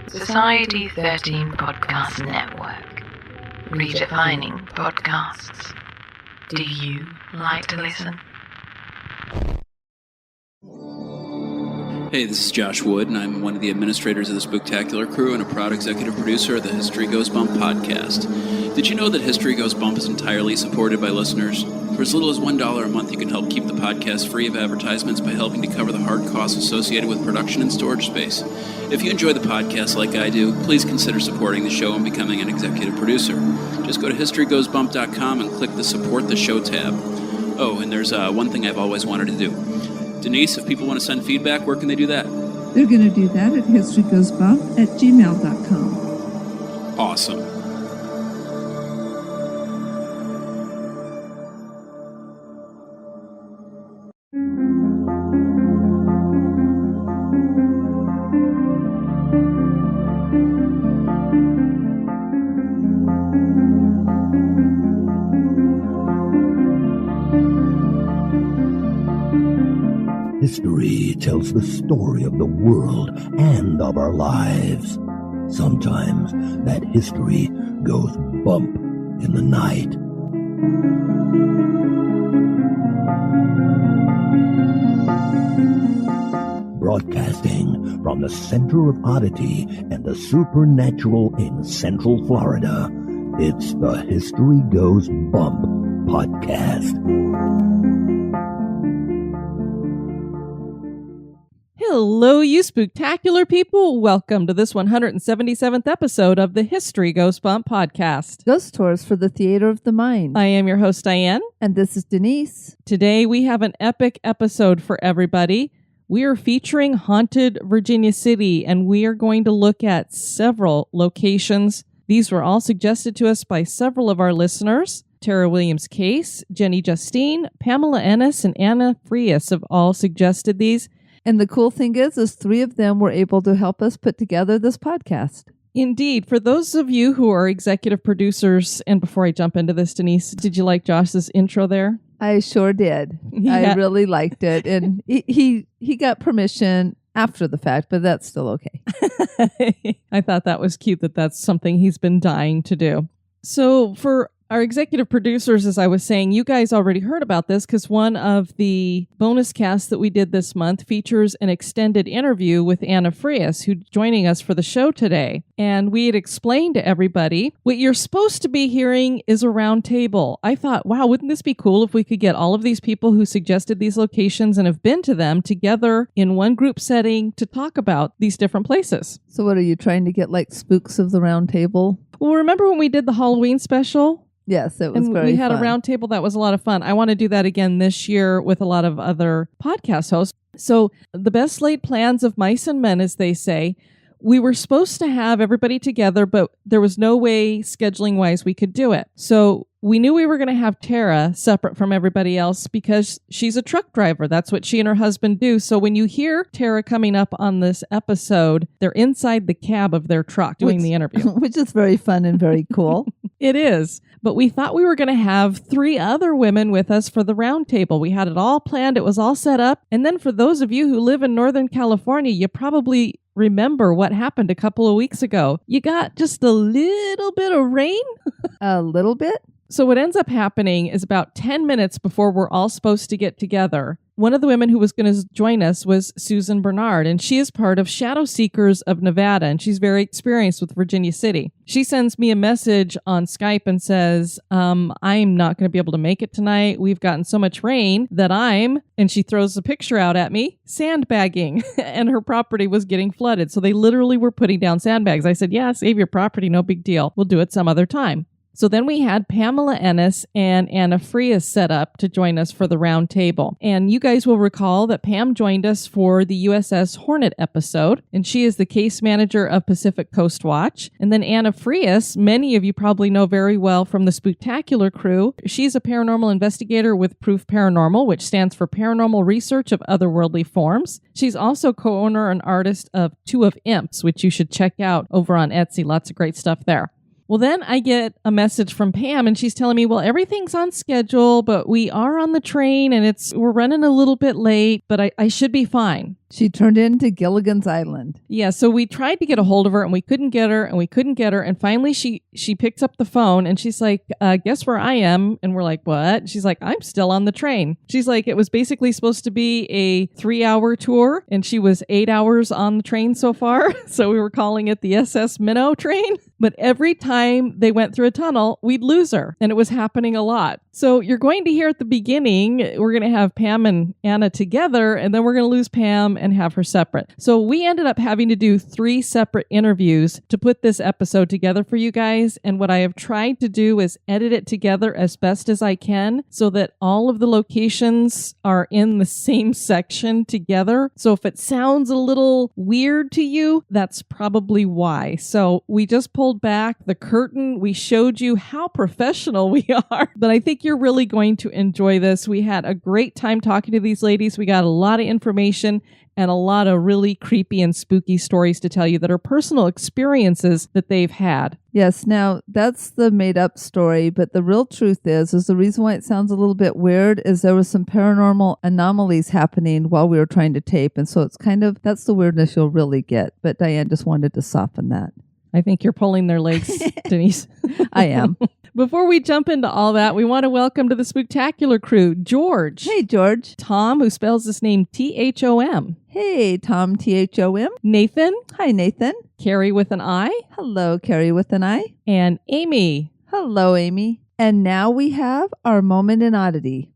Society 13 Podcast Network. Redefining podcasts. Do you like to listen? Hey, this is Josh Wood, and I'm one of the administrators of the Spooktacular crew and a proud executive producer of the History Goes Bump podcast. Did you know that History Goes Bump is entirely supported by listeners? For as little as $1 a month, you can help keep the podcast free of advertisements by helping to cover the hard costs associated with production and storage space. If you enjoy the podcast like I do, please consider supporting the show and becoming an executive producer. Just go to historygoesbump.com and click the Support the Show tab. Oh, and there's one thing I've always wanted to do. Denise, if people want to send feedback, where can they do that? They're going to do that at historygoesbump@gmail.com. Awesome. History tells the story of the world and of our lives. Sometimes that history goes bump in the night. Broadcasting from the center of oddity and the supernatural in Central Florida, it's the History Goes Bump podcast. Hello, you spooktacular people. Welcome to this 177th episode of the History Goes Bump podcast. Ghost tours for the theater of the mind. I am your host, Diane. And this is Denise. Today we have an epic episode for everybody. We are featuring Haunted Virginia City, and we are going to look at several locations. These were all suggested to us by several of our listeners. Tara Williams Case, Jeni Justine, Pamela Ennis, and Anna Frias have all suggested these. And the cool thing is three of them were able to help us put together this podcast. Indeed. For those of you who are executive producers, and before I jump into this, Denise, did you like Josh's intro there? I sure did. I really liked it. And he got permission after the fact, but that's still okay. I thought that was cute that's something he's been dying to do. So for our executive producers, as I was saying, you guys already heard about this because one of the bonus casts that we did this month features an extended interview with Anna Frias, who's joining us for the show today. And we had explained to everybody what you're supposed to be hearing is a round table. I thought, wow, wouldn't this be cool if we could get all of these people who suggested these locations and have been to them together in one group setting to talk about these different places. So what are you trying to get, like Spooks of the Round Table? Well, remember when we did the Halloween special? Yes, it was very fun. We had a round table that was a lot of fun. I want to do that again this year with a lot of other podcast hosts. So the best laid plans of mice and men, as they say. We were supposed to have everybody together, but there was no way scheduling-wise we could do it. So we knew we were going to have Tara separate from everybody else because she's a truck driver. That's what she and her husband do. So when you hear Tara coming up on this episode, they're inside the cab of their truck doing the interview. Which is very fun and very cool. It is. But we thought we were going to have three other women with us for the round table. We had it all planned. It was all set up. And then for those of you who live in Northern California, you probably remember what happened a couple of weeks ago. You got just a little bit of rain. A little bit? So what ends up happening is about 10 minutes before we're all supposed to get together, one of the women who was going to join us was Susan Bernard, and she is part of Shadow Seekers of Nevada, and she's very experienced with Virginia City. She sends me a message on Skype and says, I'm not going to be able to make it tonight. We've gotten so much rain that and she throws a picture out at me, sandbagging, and her property was getting flooded. So they literally were putting down sandbags. I said, yeah, save your property, no big deal. We'll do it some other time. So then we had Pamela Ennis and Anna Frias set up to join us for the round table. And you guys will recall that Pam joined us for the USS Hornet episode, and she is the case manager of Pacific Coast Watch. And then Anna Frias, many of you probably know very well from the Spooktacular crew. She's a paranormal investigator with P.R.O.O.F Paranormal, which stands for Paranormal Research of Otherworldly Forms. She's also co-owner and artist of Two of Imps, which you should check out over on Etsy. Lots of great stuff there. Well, then I get a message from Pam, and she's telling me, well, everything's on schedule, but we are on the train, and we're running a little bit late, but I should be fine. She turned into Gilligan's Island. Yeah, so we tried to get a hold of her and we couldn't get her and finally she picks up the phone and she's like, guess where I am? And we're like, what? She's like, I'm still on the train. She's like, it was basically supposed to be a 3-hour tour and she was 8 hours on the train so far. So we were calling it the SS Minnow train. But every time they went through a tunnel, we'd lose her. And it was happening a lot. So you're going to hear at the beginning, we're going to have Pam and Anna together, and then we're going to lose Pam and have her separate. So we ended up having to do 3 separate interviews to put this episode together for you guys. And what I have tried to do is edit it together as best as I can so that all of the locations are in the same section together. So if it sounds a little weird to you, that's probably why. So we just pulled back the curtain. We showed you how professional we are, but I think you're really going to enjoy this. We had a great time talking to these ladies. We got a lot of information and a lot of really creepy and spooky stories to tell you that are personal experiences that they've had. Yes, now that's the made-up story, but the real truth is the reason why it sounds a little bit weird is there was some paranormal anomalies happening while we were trying to tape, and so it's that's the weirdness you'll really get, but Diane just wanted to soften that. I think you're pulling their legs, Denise. I am. Before we jump into all that, we want to welcome to the Spooktacular crew, George. Hey, George. Tom, who spells his name Thom. Hey, Tom, Thom. Nathan. Hi, Nathan. Carrie with an I. Hello, Carrie with an I. And Amy. Hello, Amy. And now we have our moment in oddity.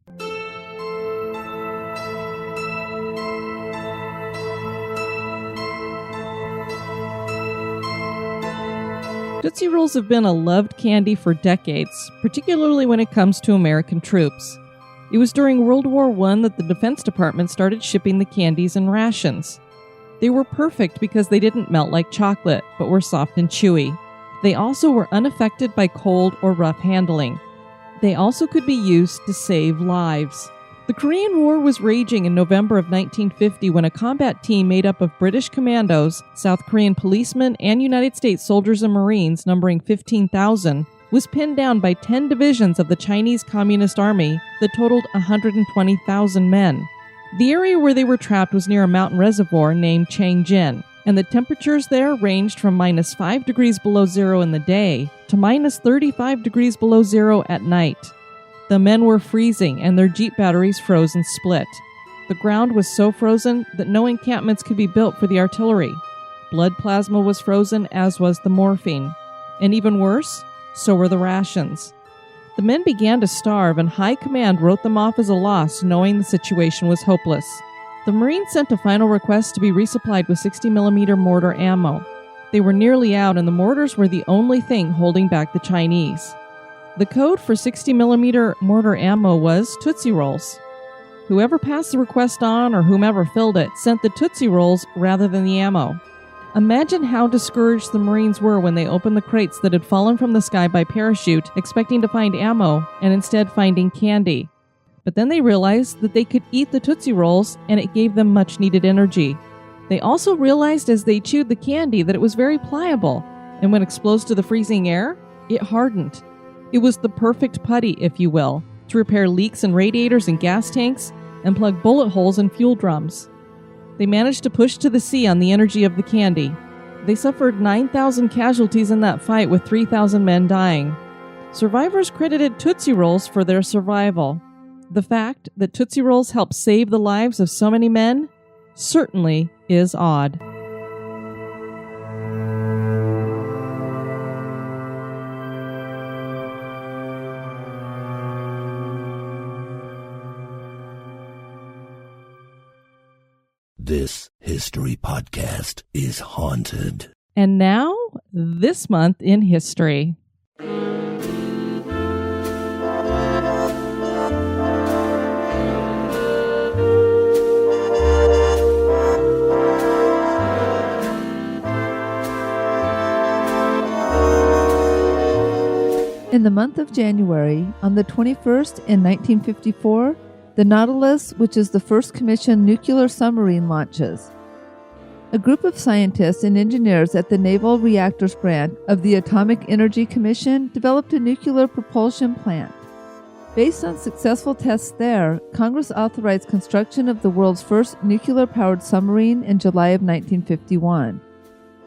Tootsie Rolls have been a loved candy for decades, particularly when it comes to American troops. It was during World War I that the Defense Department started shipping the candies in rations. They were perfect because they didn't melt like chocolate, but were soft and chewy. They also were unaffected by cold or rough handling. They also could be used to save lives. The Korean War was raging in November of 1950 when a combat team made up of British commandos, South Korean policemen, and United States soldiers and Marines numbering 15,000 was pinned down by 10 divisions of the Chinese Communist Army that totaled 120,000 men. The area where they were trapped was near a mountain reservoir named Changjin, and the temperatures there ranged from minus 5 degrees below zero in the day to minus 35 degrees below zero at night. The men were freezing, and their Jeep batteries froze and split. The ground was so frozen that no encampments could be built for the artillery. Blood plasma was frozen, as was the morphine. And even worse, so were the rations. The men began to starve, and High Command wrote them off as a loss, knowing the situation was hopeless. The Marines sent a final request to be resupplied with 60mm mortar ammo. They were nearly out, and the mortars were the only thing holding back the Chinese. The code for 60mm mortar ammo was Tootsie Rolls. Whoever passed the request on or whomever filled it sent the Tootsie Rolls rather than the ammo. Imagine how discouraged the Marines were when they opened the crates that had fallen from the sky by parachute, expecting to find ammo and instead finding candy. But then they realized that they could eat the Tootsie Rolls and it gave them much needed energy. They also realized as they chewed the candy that it was very pliable, and when exposed to the freezing air, it hardened. It was the perfect putty, if you will, to repair leaks in radiators and gas tanks and plug bullet holes in fuel drums. They managed to push to the sea on the energy of the candy. They suffered 9,000 casualties in that fight, with 3,000 men dying. Survivors credited Tootsie Rolls for their survival. The fact that Tootsie Rolls helped save the lives of so many men certainly is odd. This history podcast is haunted. And now, this month in history. In the month of January, on the 21st in 1954, the Nautilus, which is the first commissioned nuclear submarine, launches. A group of scientists and engineers at the Naval Reactors Branch of the Atomic Energy Commission developed a nuclear propulsion plant. Based on successful tests there, Congress authorized construction of the world's first nuclear-powered submarine in July of 1951.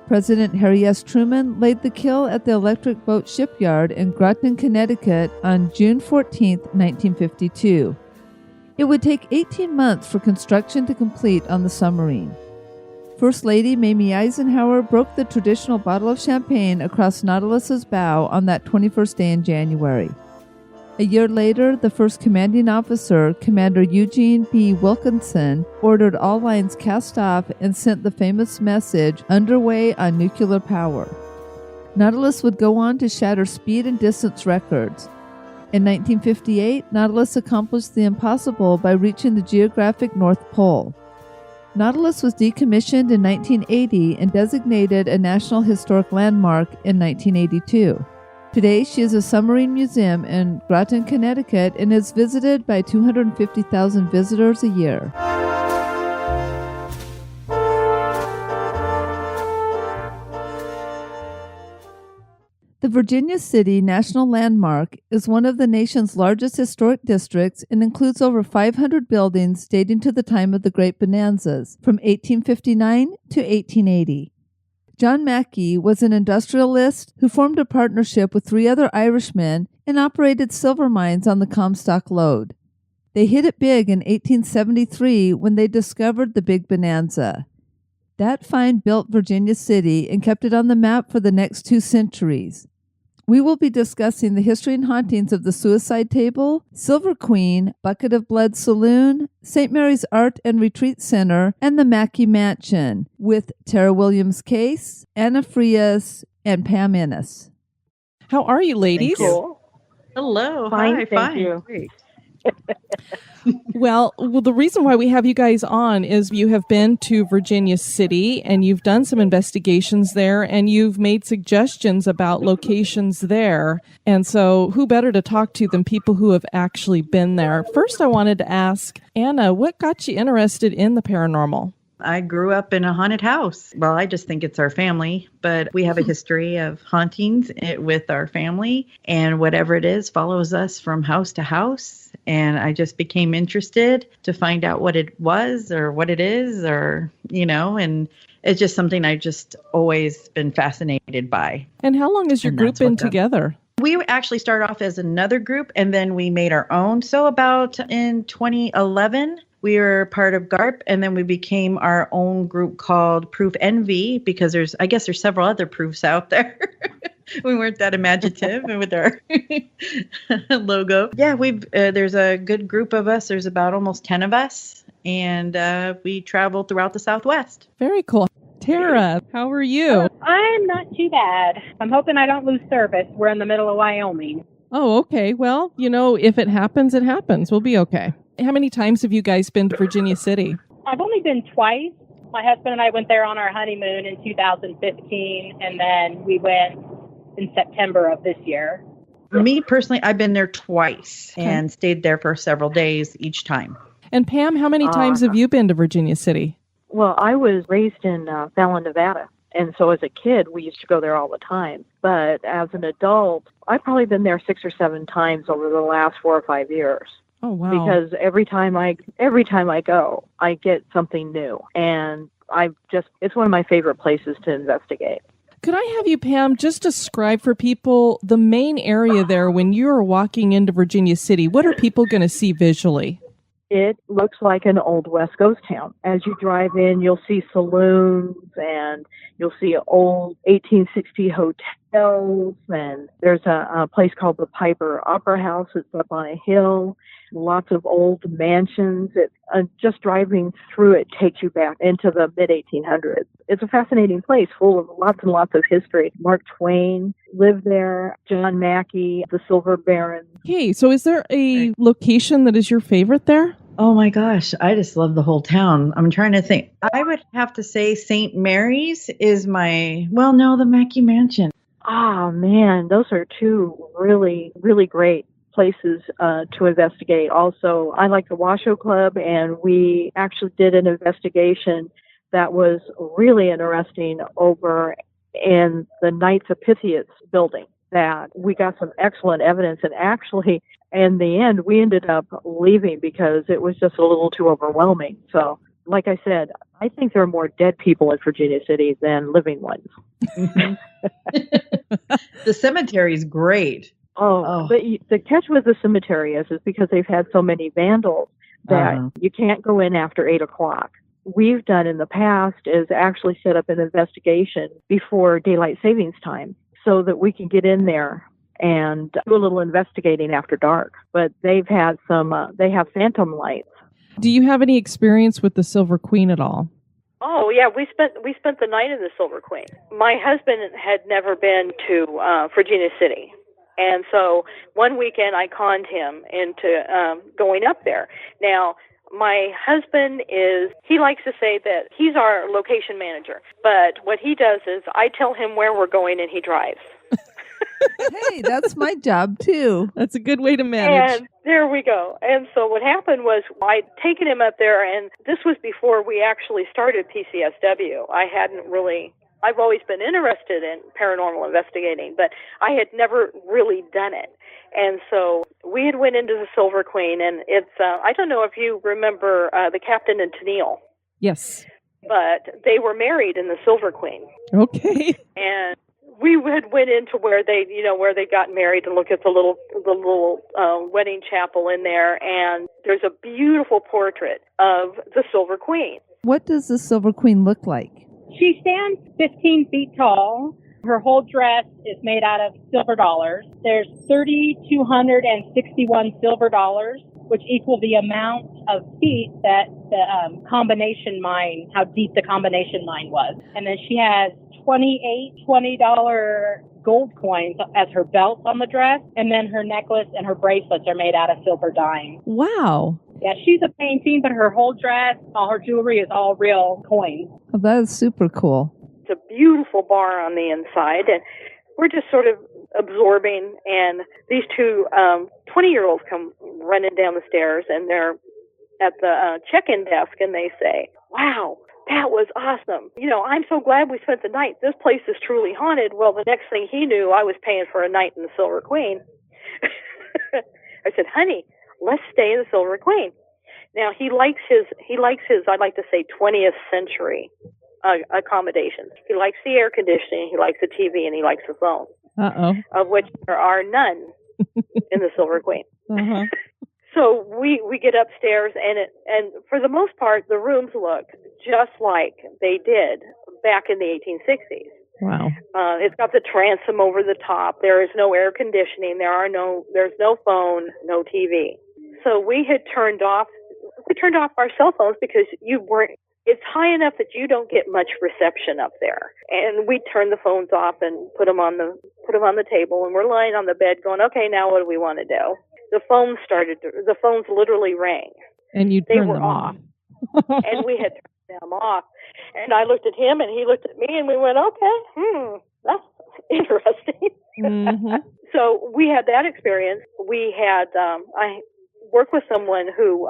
President Harry S. Truman laid the keel at the Electric Boat Shipyard in Groton, Connecticut on June 14, 1952. It would take 18 months for construction to complete on the submarine. First Lady Mamie Eisenhower broke the traditional bottle of champagne across Nautilus's bow on that 21st day in January. A year later, the first commanding officer, Commander Eugene B. Wilkinson, ordered all lines cast off and sent the famous message, "Underway on nuclear power." Nautilus would go on to shatter speed and distance records. In 1958, Nautilus accomplished the impossible by reaching the geographic North Pole. Nautilus was decommissioned in 1980 and designated a National Historic Landmark in 1982. Today, she is a submarine museum in Groton, Connecticut, and is visited by 250,000 visitors a year. The Virginia City National Landmark is one of the nation's largest historic districts and includes over 500 buildings dating to the time of the Great Bonanzas, from 1859 to 1880. John Mackay was an industrialist who formed a partnership with 3 other Irishmen and operated silver mines on the Comstock Lode. They hit it big in 1873 when they discovered the Big Bonanza. That find built Virginia City and kept it on the map for the next 2 centuries. We will be discussing the history and hauntings of the Suicide Table, Silver Queen, Bucket of Blood Saloon, St. Mary's Art and Retreat Center, and the Mackay Mansion, with Tara Williams Case, Anna Frias, and Pam Ennis. How are you, ladies? Cool. Hello. Fine, Hi. thank Fine. you. Great. Well, the reason why we have you guys on is you have been to Virginia City and you've done some investigations there and you've made suggestions about locations there. And so who better to talk to than people who have actually been there? First, I wanted to ask Anna, what got you interested in the paranormal? I grew up in a haunted house. Well, I just think it's our family, but we have a history of hauntings with our family, and whatever it is follows us from house to house. And I just became interested to find out what it was or what it is, or, and it's just something I've just always been fascinated by. And how long has your group been together? We actually started off as another group, and then we made our own. So about in 2011, we were part of GARP, and then we became our own group called Proof Envy, because there's several other proofs out there. We weren't that imaginative with our logo. Yeah, there's a good group of us. There's about almost 10 of us, and we travel throughout the Southwest. Very cool. Tara, how are you? I'm not too bad. I'm hoping I don't lose service. We're in the middle of Wyoming. Oh, okay. Well, if it happens, it happens. We'll be okay. How many times have you guys been to Virginia City? I've only been twice. My husband and I went there on our honeymoon in 2015, and then we went in September of this year. Me personally, I've been there twice and stayed there for several days each time. And Pam, how many times have you been to Virginia City? Well, I was raised in Fallon, Nevada. And so as a kid, we used to go there all the time. But as an adult, I've probably been there 6 or 7 times over the last 4 or 5 years. Oh, wow. Because every time I go, I get something new. And it's one of my favorite places to investigate. Could I have you, Pam, just describe for people the main area there when you're walking into Virginia City? What are people going to see visually? It looks like an old West ghost town. As you drive in, you'll see saloons and you'll see old 1860 hotels. And there's a place called the Piper Opera House. It's up on a hill. Lots of old mansions. Just driving through it takes you back into the mid-1800s. It's a fascinating place full of lots and lots of history. Mark Twain lived there, John Mackay, the Silver Baron. Okay, so is there a location that is your favorite there? Oh my gosh, I just love the whole town. I'm trying to think. I would have to say St. Mary's is the Mackay Mansion. Ah, man, those are 2 really, really great places to investigate. Also, I like the Washoe Club, and we actually did an investigation that was really interesting over in the Knights of Pythias building. that we got some excellent evidence. And actually, in the end, we ended up leaving because it was just a little too overwhelming. So, like I said, I think there are more dead people in Virginia City than living ones. The cemetery is great. But the catch with the cemetery is because they've had so many vandals that you can't go in after 8 o'clock. We've done in the past is actually set up an investigation before daylight savings time so that we can get in there and do a little investigating after dark. But they've had they have phantom lights. Do you have any experience with the Silver Queen at all? Oh yeah, we spent the night in the Silver Queen. My husband had never been to Virginia City, and so one weekend I conned him into going up there. Now my husband he likes to say that he's our location manager, but what he does is I tell him where we're going and he drives. Hey, that's my job too. That's a good way to manage. And there we go. And so what happened was I'd taken him up there, and this was before we actually started PCSW. I've always been interested in paranormal investigating, but I had never really done it. And so we had went into the Silver Queen, and it's, I don't know if you remember the captain and Tennille. Yes. But they were married in the Silver Queen. Okay. And we went into where they got married and look at the little wedding chapel in there, and there's a beautiful portrait of the Silver Queen. What does the Silver Queen look like? She stands 15 feet tall. Her whole dress is made out of silver dollars. There's 3,261 silver dollars, which equal the amount of feet that the combination mine, how deep the combination mine was. And then she has 28 $20 gold coins as her belt on the dress, and then her necklace and her bracelets are made out of silver dimes. Wow. Yeah, she's a painting, but her whole dress, all her jewelry is all real coins. Oh, that is super cool. It's a beautiful bar on the inside, and we're just sort of absorbing, and these two 20-year-olds come running down the stairs, and they're at the check-in desk, and they say, "Wow, that was awesome. I'm so glad we spent the night. This place is truly haunted." Well, the next thing he knew, I was paying for a night in the Silver Queen. I said, "Honey, let's stay in the Silver Queen." Now, he likes his, I'd like to say, 20th century accommodations. He likes the air conditioning, he likes the TV, and he likes the phone. Uh-oh. Of which there are none in the Silver Queen. Uh-huh. So we get upstairs, and for the most part, the rooms look just like they did back in the 1860s. Wow. It's got the transom over the top. There is no air conditioning. There's no phone, no TV. So we turned off our cell phones because it's high enough that you don't get much reception up there. And we turned the phones off and put them on the table, and we're lying on the bed going, "Okay, now what do we want to do?" The phones literally rang. And you turned them off. And we had turned them off. And I looked at him and he looked at me and we went, "Okay, that's interesting." Mm-hmm. So we had that experience. We had, I worked with someone who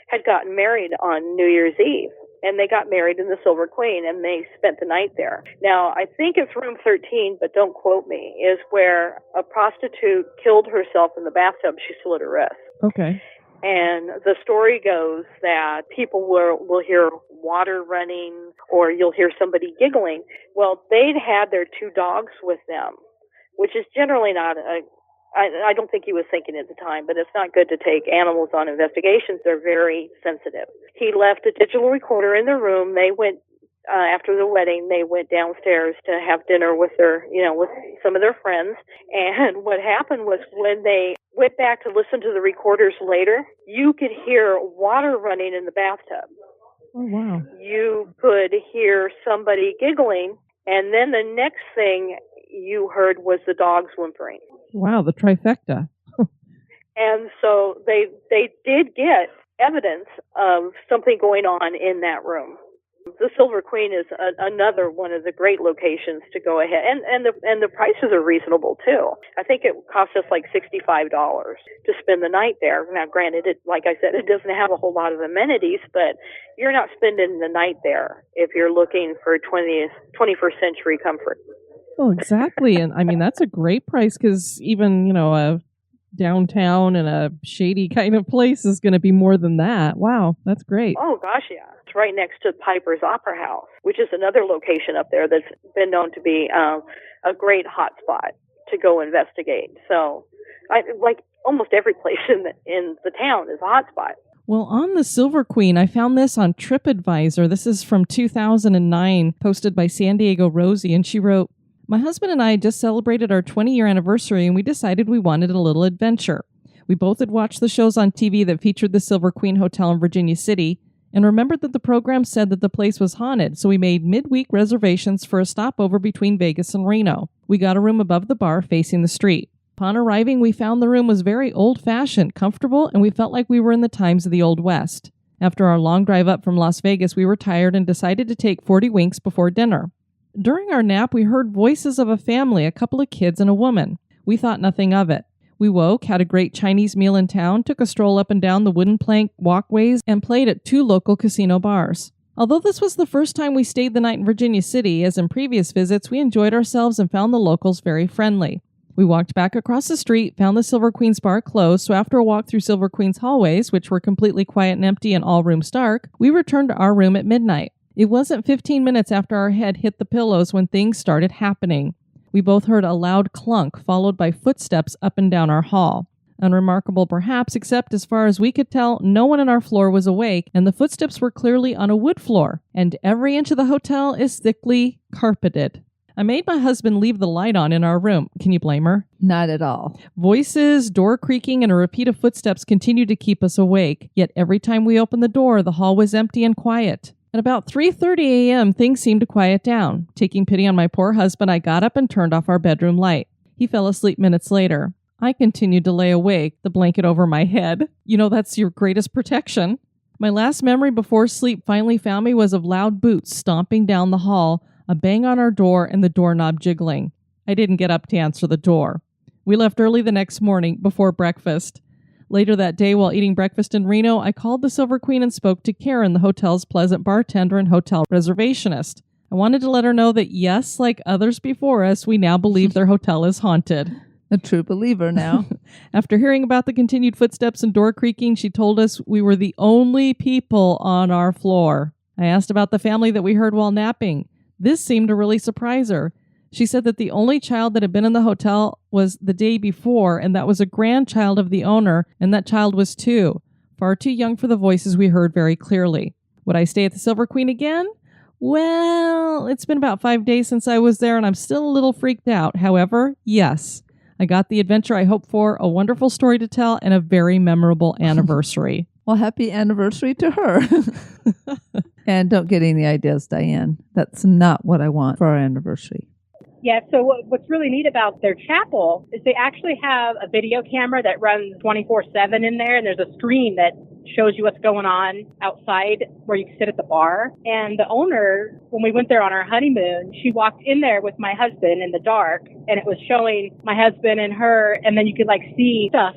had gotten married on New Year's Eve. And they got married in the Silver Queen, and they spent the night there. Now, I think it's room 13, but don't quote me, is where a prostitute killed herself in the bathtub. She slit her wrist. Okay. And the story goes that people will hear water running, or you'll hear somebody giggling. Well, they'd had their 2 dogs with them, which is generally not I don't think he was thinking at the time, but it's not good to take animals on investigations. They're very sensitive. He left a digital recorder in the room. They went, after the wedding, they went downstairs to have dinner with with some of their friends. And what happened was when they went back to listen to the recorders later, you could hear water running in the bathtub. Oh, wow. You could hear somebody giggling. And then the next thing you heard was the dogs whimpering. Wow, the trifecta. And so they did get evidence of something going on in that room. The Silver Queen is another one of the great locations to go ahead, and the prices are reasonable too. I think it cost us like $65 to spend the night there. Now, granted, like I said, it doesn't have a whole lot of amenities, but you're not spending the night there if you're looking for 21st century comfort. Well, exactly. And I mean, that's a great price because even, a downtown and a shady kind of place is going to be more than that. Wow, that's great. Oh, gosh, yeah. It's right next to Piper's Opera House, which is another location up there that's been known to be a great hot spot to go investigate. So, like almost every place in the town is a hot spot. Well, on the Silver Queen, I found this on TripAdvisor. This is from 2009, posted by San Diego Rosie, and she wrote, "My husband and I just celebrated our 20-year anniversary, and we decided we wanted a little adventure. We both had watched the shows on TV that featured the Silver Queen Hotel in Virginia City, and remembered that the program said that the place was haunted, so we made midweek reservations for a stopover between Vegas and Reno. We got a room above the bar facing the street. Upon arriving, we found the room was very old-fashioned, comfortable, and we felt like we were in the times of the Old West. After our long drive up from Las Vegas, we were tired and decided to take 40 winks before dinner. During our nap, we heard voices of a family, a couple of kids and a woman. We thought nothing of it. We woke, had a great Chinese meal in town, took a stroll up and down the wooden plank walkways, and played at 2 local casino bars. Although this was the first time we stayed the night in Virginia City, as in previous visits, we enjoyed ourselves and found the locals very friendly. We walked back across the street, found the Silver Queen's bar closed, so after a walk through Silver Queen's hallways, which were completely quiet and empty and all rooms dark, we returned to our room at midnight. It wasn't 15 minutes after our head hit the pillows when things started happening. We both heard a loud clunk, followed by footsteps up and down our hall. Unremarkable perhaps, except as far as we could tell, no one on our floor was awake, and the footsteps were clearly on a wood floor, and every inch of the hotel is thickly carpeted. I made my husband leave the light on in our room. Can you blame her? Not at all. Voices, door creaking, and a repeat of footsteps continued to keep us awake, yet every time we opened the door, the hall was empty and quiet. At about 3:30 a.m., things seemed to quiet down. Taking pity on my poor husband, I got up and turned off our bedroom light. He fell asleep minutes later. I continued to lay awake, the blanket over my head. That's your greatest protection. My last memory before sleep finally found me was of loud boots stomping down the hall, a bang on our door, and the doorknob jiggling. I didn't get up to answer the door. We left early the next morning, before breakfast. Later that day, while eating breakfast in Reno, I called the Silver Queen and spoke to Karen, the hotel's pleasant bartender and hotel reservationist. I wanted to let her know that yes, like others before us, we now believe their hotel is haunted. A true believer now. After hearing about the continued footsteps and door creaking, she told us we were the only people on our floor. I asked about the family that we heard while napping. This seemed to really surprise her. She said that the only child that had been in the hotel was the day before, and that was a grandchild of the owner, and that child was 2, far too young for the voices we heard very clearly. Would I stay at the Silver Queen again? Well, it's been about 5 days since I was there, and I'm still a little freaked out. However, yes, I got the adventure I hoped for, a wonderful story to tell, and a very memorable anniversary. Well, happy anniversary to her. And don't get any ideas, Diane. That's not what I want for our anniversary. Yeah, so what's really neat about their chapel is they actually have a video camera that runs 24/7 in there, and there's a screen that shows you what's going on outside where you can sit at the bar. And the owner, when we went there on our honeymoon, she walked in there with my husband in the dark, and it was showing my husband and her, and then you could see stuff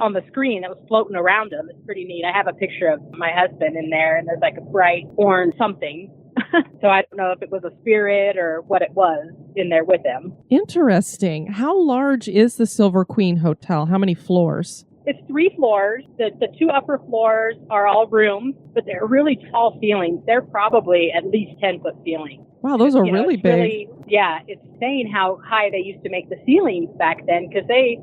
on the screen that was floating around them. It's pretty neat. I have a picture of my husband in there, and there's a bright orange something. So I don't know if it was a spirit or what it was in there with him. Interesting. How large is the Silver Queen Hotel? How many floors? It's 3 floors. The 2 upper floors are all rooms, but they're really tall ceilings. They're probably at least 10-foot ceilings. Wow, those are really big. It's insane how high they used to make the ceilings back then, because they,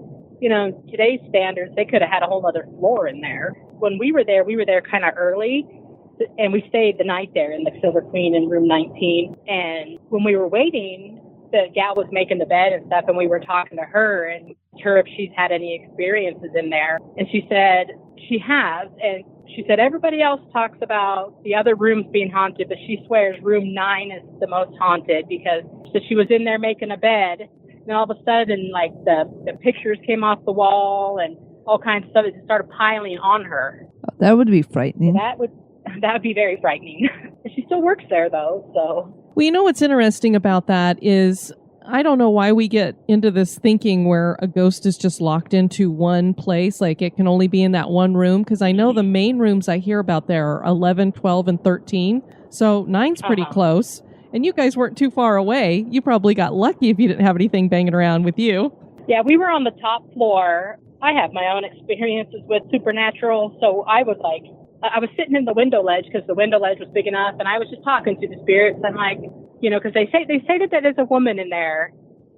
today's standards, they could have had a whole other floor in there. When we were there kind of early, and we stayed the night there in the Silver Queen in room 19. And when we were waiting, the gal was making the bed and stuff, and we were talking to her and her if she's had any experiences in there. And she said she has, and she said everybody else talks about the other rooms being haunted, but she swears room 9 is the most haunted, because she was in there making a bed, and all of a sudden, the pictures came off the wall and all kinds of stuff. It just started piling on her. That would be frightening. That would be very frightening. She still works there, though, so. Well, what's interesting about that is, I don't know why we get into this thinking where a ghost is just locked into one place, like it can only be in that one room, because I know the main rooms I hear about there are 11, 12, and 13, so 9's pretty close. And you guys weren't too far away. You probably got lucky if you didn't have anything banging around with you. Yeah, we were on the top floor. I have my own experiences with supernatural, so I was sitting in the window ledge because the window ledge was big enough, and I was just talking to the spirits. I'm like, because they say that there's a woman in there,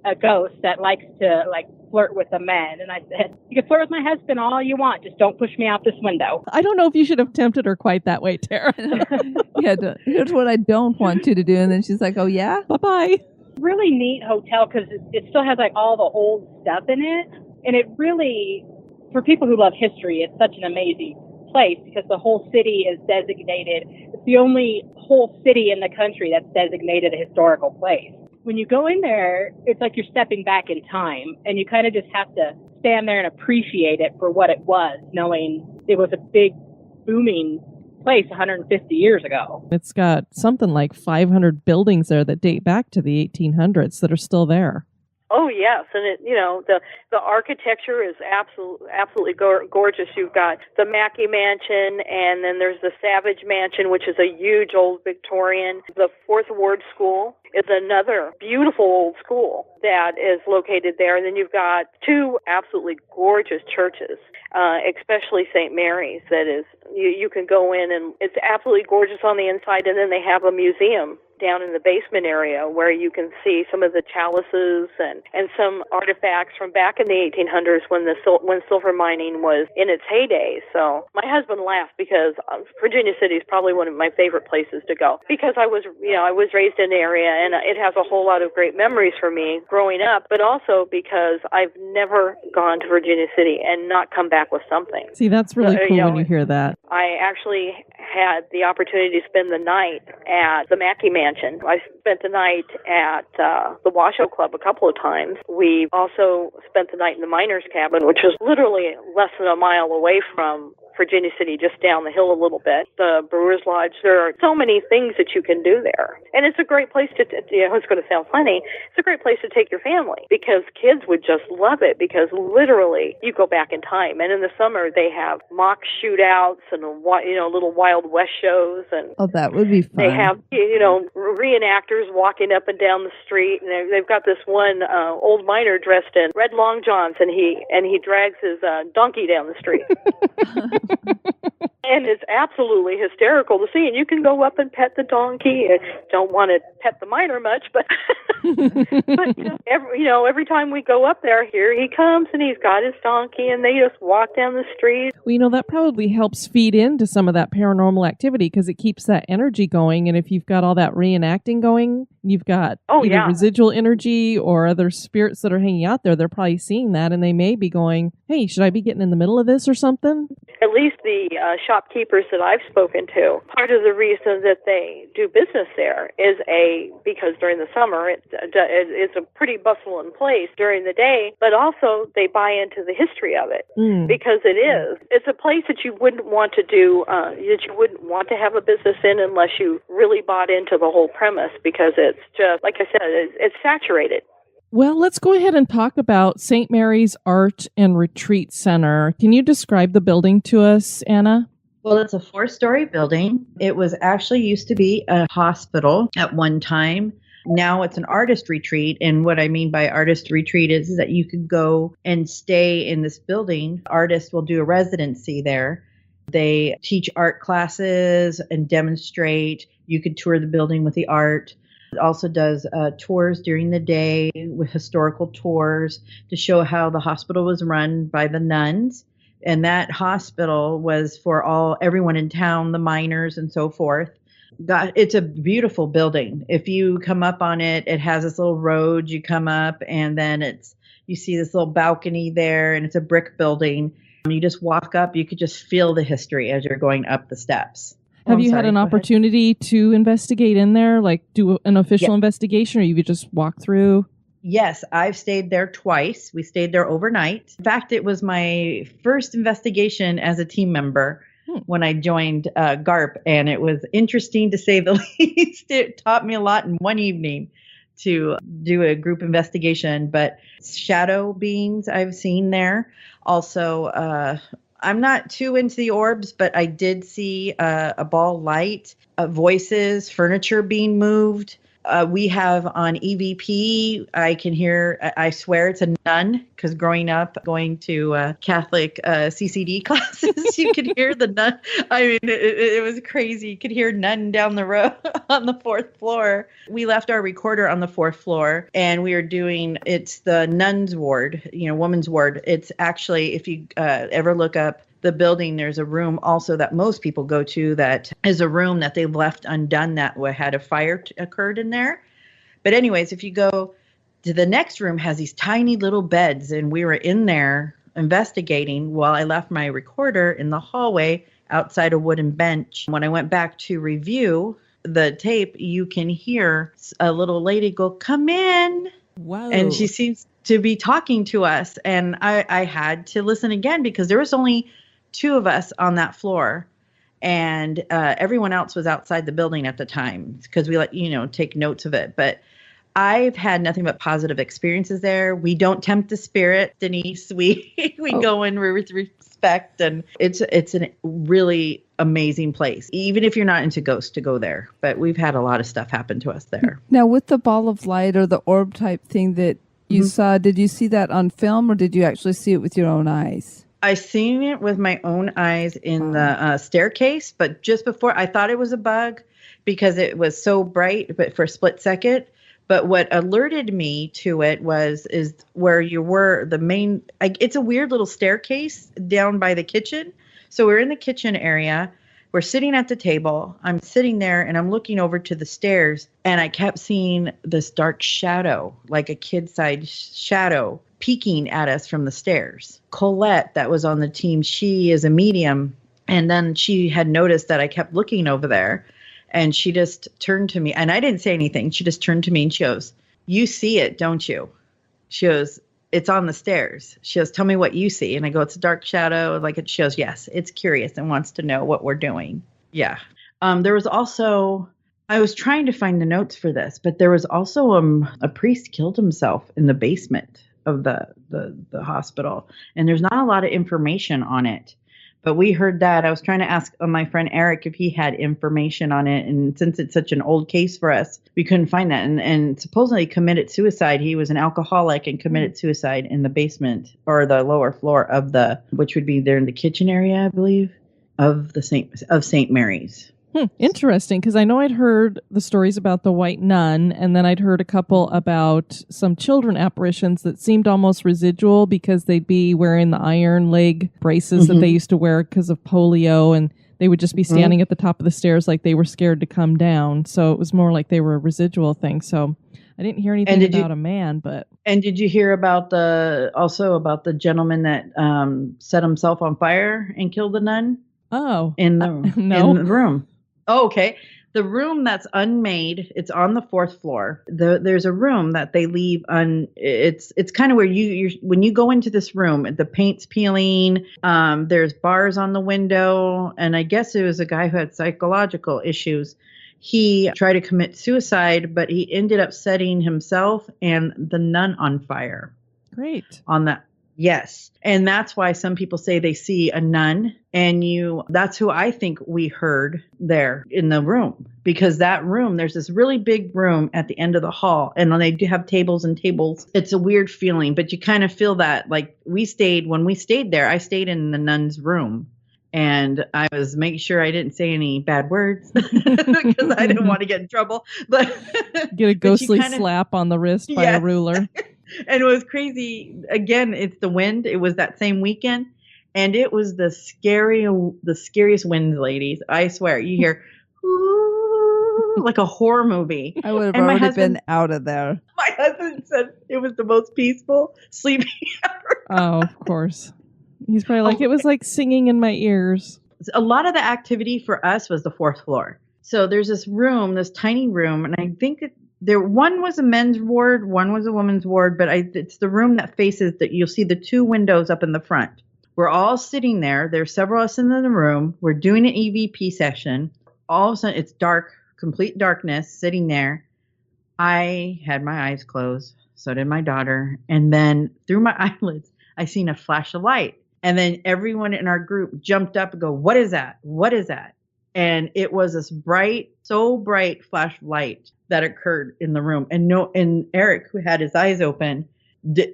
a ghost that likes to flirt with the men, and I said, you can flirt with my husband all you want, just don't push me out this window. I don't know if you should have tempted her quite that way, Tara. Yeah, here's what I don't want you to do, and then she's like, oh yeah, bye-bye. Really neat hotel because it still has all the old stuff in it, and it really, for people who love history, it's such an amazing place because the whole city is designated. It's the only whole city in the country that's designated a historical place. When you go in there, it's like you're stepping back in time, and you kind of just have to stand there and appreciate it for what it was, knowing it was a big, booming place 150 years ago. It's got something like 500 buildings there that date back to the 1800s that are still there. Oh yes, and the architecture is absolutely gorgeous. You've got the Mackay Mansion, and then there's the Savage Mansion, which is a huge old Victorian. The Fourth Ward School is another beautiful old school that is located there. And then you've got two absolutely gorgeous churches, especially St. Mary's. That is, you can go in and it's absolutely gorgeous on the inside, and then they have a museum down in the basement area where you can see some of the chalices and some artifacts from back in the 1800s when silver mining was in its heyday. So my husband laughed because Virginia City is probably one of my favorite places to go because I was raised in the area, and it has a whole lot of great memories for me growing up, but also because I've never gone to Virginia City and not come back with something. See, that's really cool when you hear that. I actually had the opportunity to spend the night at the Mackay Mansion. I spent the night at the Washoe Club a couple of times. We also spent the night in the Miners' Cabin, which was literally less than a mile away from Virginia City, just down the hill a little bit. The Brewers Lodge, there are so many things that you can do there. And it's a great place to, it's going to sound funny, it's a great place to take your family because kids would just love it because literally you go back in time. And in the summer they have mock shootouts and, little Wild West shows. And oh, that would be fun. They have, reenactors walking up and down the street. And they've got this one old miner dressed in red long johns, and he drags his donkey down the street. And it's absolutely hysterical to see. And you can go up and pet the donkey. I don't want to pet the miner much, but every time we go up there, here he comes, and he's got his donkey, and they just walk down the street. Well, that probably helps feed into some of that paranormal activity because it keeps that energy going. And if you've got all that reenacting going, you've got either residual energy or other spirits that are hanging out there. They're probably seeing that, and they may be going, hey, should I be getting in the middle of this or something? At least the shopkeepers that I've spoken to, part of the reason that they do business there is because during the summer it's a pretty bustling place during the day, but also they buy into the history of it because it's a place that you wouldn't want to do, that you wouldn't want to have a business in unless you really bought into the whole premise because it's just, like I said, it's saturated. Well, let's go ahead and talk about St. Mary's Art and Retreat Center. Can you describe the building to us, Anna? Well, it's a 4-story building. It was actually used to be a hospital at one time. Now it's an artist retreat. And what I mean by artist retreat is that you could go and stay in this building. Artists will do a residency there. They teach art classes and demonstrate. You could tour the building with the art. It also does tours during the day with historical tours to show how the hospital was run by the nuns. And that hospital was for everyone in town, the miners and so forth. It's a beautiful building. If you come up on it, it has this little road. You come up and then you see this little balcony there, and it's a brick building. You just walk up. You could just feel the history as you're going up the steps. Have you had an opportunity to investigate in there, like do an official investigation, or you could just walk through? Yes, I've stayed there twice. We stayed there overnight. In fact, it was my first investigation as a team member when I joined GARP, and it was interesting to say the least. It taught me a lot in one evening to do a group investigation, but shadow beings I've seen there. Also, I'm not too into the orbs, but I did see a ball light, voices, furniture being moved. We have on EVP, I swear it's a nun, because growing up, going to Catholic CCD classes, you could hear the nun. I mean, it was crazy. You could hear nun down the road on the 4th floor. We left our recorder on the 4th floor, and we were it's the nun's ward, woman's ward. It's actually, if you ever look up the building, there's a room also that most people go to that is a room that they left undone that had a fire occurred in there. But anyways, if you go to the next room, has these tiny little beds, and we were in there investigating while I left my recorder in the hallway outside a wooden bench. When I went back to review the tape, you can hear a little lady go, "Come in." Wow. And she seems to be talking to us. And I had to listen again because there was only 2 of us on that floor, and everyone else was outside the building at the time because we take notes of it. But I've had nothing but positive experiences there. We don't tempt the spirit, Denise. We go in with respect, and it's a really amazing place. Even if you're not into ghosts, to go there. But we've had a lot of stuff happen to us there. Now, with the ball of light or the orb type thing that you saw, did you see that on film, or did you actually see it with your own eyes? I seen it with my own eyes in the staircase, but just before, I thought it was a bug because it was so bright, but for a split second. But what alerted me to it is where you were, it's a weird little staircase down by the kitchen. So we're in the kitchen area. We're sitting at the table. I'm sitting there and I'm looking over to the stairs, and I kept seeing this dark shadow, like a kid-sized shadow, peeking at us from the stairs. Colette, that was on the team, she is a medium, and then she had noticed that I kept looking over there, and she just turned to me, and I didn't say anything. She just turned to me and she goes, "You see it, don't you?" She goes, "It's on the stairs." She goes, "Tell me what you see." And I go, "It's a dark shadow." She goes, "Yes, it's curious and wants to know what we're doing." Yeah. There was also, I was trying to find the notes for this, but there was also a priest killed himself in the basement of the hospital, and there's not a lot of information on it, but we heard that. I was trying to ask my friend Eric if he had information on it, and since it's such an old case for us, we couldn't find that. And supposedly committed suicide. He was an alcoholic and committed suicide in the basement or the lower floor of which would be there in the kitchen area, I believe, of St. Mary's. Interesting, because I know I'd heard the stories about the white nun, and then I'd heard a couple about some children apparitions that seemed almost residual because they'd be wearing the iron leg braces that they used to wear because of polio, and they would just be standing at the top of the stairs like they were scared to come down. So it was more like they were a residual thing. So I didn't hear anything about a man, but... And did you hear about the gentleman that set himself on fire and killed the nun? Oh. In the room. Oh, okay. The room that's unmade, it's on the 4th floor. There's a room that they leave it's kind of where when you go into this room, the paint's peeling, there's bars on the window, and I guess it was a guy who had psychological issues. He tried to commit suicide, but he ended up setting himself and the nun on fire. Great. On that. Yes. And that's why some people say they see a nun, and that's who I think we heard there in the room, because that room, there's this really big room at the end of the hall, and they do have tables and tables. It's a weird feeling, but you kind of feel that, like when we stayed there, I stayed in the nun's room, and I was making sure I didn't say any bad words because I didn't want to get in trouble, but get a ghostly slap on the wrist by a ruler. And it was crazy. Again, it's the wind. It was that same weekend, and it was the scariest wind, ladies. I swear, you hear like a horror movie. I would have already been out of there. My husband said it was the most peaceful sleeping ever. Oh, of course. He's probably like, it was like singing in my ears. A lot of the activity for us was the 4th floor. So there's this room, this tiny room, and I think one was a men's ward, one was a women's ward, but it's the room that faces that you'll see the 2 windows up in the front. We're all sitting there. There's several of us in the room. We're doing an EVP session. All of a sudden, it's dark, complete darkness, sitting there. I had my eyes closed. So did my daughter. And then through my eyelids, I seen a flash of light. And then everyone in our group jumped up and go, "What is that? What is that?" And it was this bright, so bright flashlight that occurred in the room. And Eric, who had his eyes open,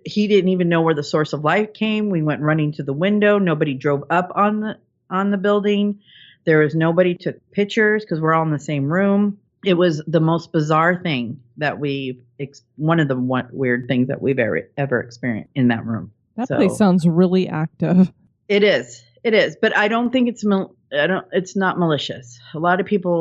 he didn't even know where the source of light came. We went running to the window. Nobody drove up on the building. There was nobody took pictures because we're all in the same room. It was the most bizarre thing that one of the weird things that we've ever experienced in that room. That place sounds really active. It is, but I don't think it's not malicious.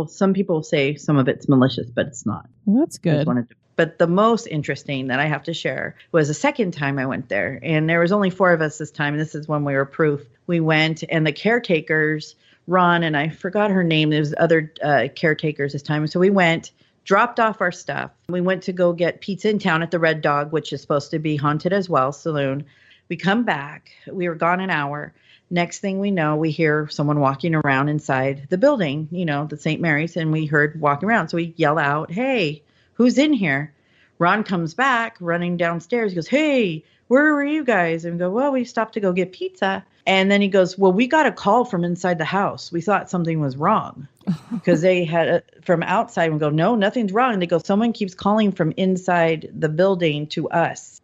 Some people say some of it's malicious, but it's not. Well, that's good. But the most interesting that I have to share was the second time I went there. And there was only 4 of us this time. And this is when we were proof. We went, and the caretakers, Ron, and I forgot her name. There was other caretakers this time. So we went, dropped off our stuff. We went to go get pizza in town at the Red Dog, which is supposed to be haunted as well, saloon. We come back. We were gone an hour. Next thing we know, we hear someone walking around inside the building, the St. Mary's, and we heard walking around. So we yell out, "Hey, who's in here?" Ron comes back running downstairs. He goes, "Hey, where were you guys?" And we go, "Well, we stopped to go get pizza." And then he goes, "Well, we got a call from inside the house. We thought something was wrong." Because they had from outside. We go, "No, nothing's wrong." And they go, "Someone keeps calling from inside the building to us."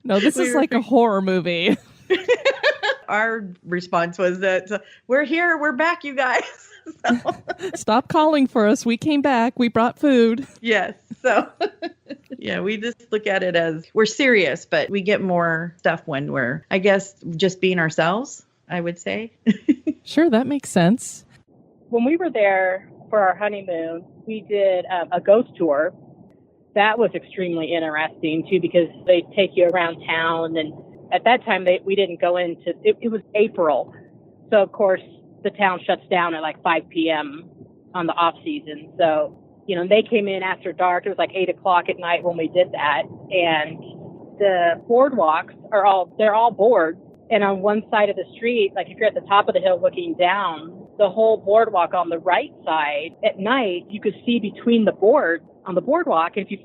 No, this is like a horror movie. Our response was that we're here, we're back, you guys. Stop calling for us. We came back. We brought food. Yes. So, yeah, we just look at it as we're serious, but we get more stuff when we're, I guess, just being ourselves, I would say. Sure, that makes sense. When we were there for our honeymoon, we did a ghost tour. That was extremely interesting, too, because they take you around town. And at that time, we didn't go into it was April. So, of course, the town shuts down at like 5 p.m. on the off season. So, they came in after dark. It was like 8 o'clock at night when we did that. And the boardwalks they're all boards. And on one side of the street, like if you're at the top of the hill looking down, the whole boardwalk on the right side at night, you could see between the boards on the boardwalk. And if you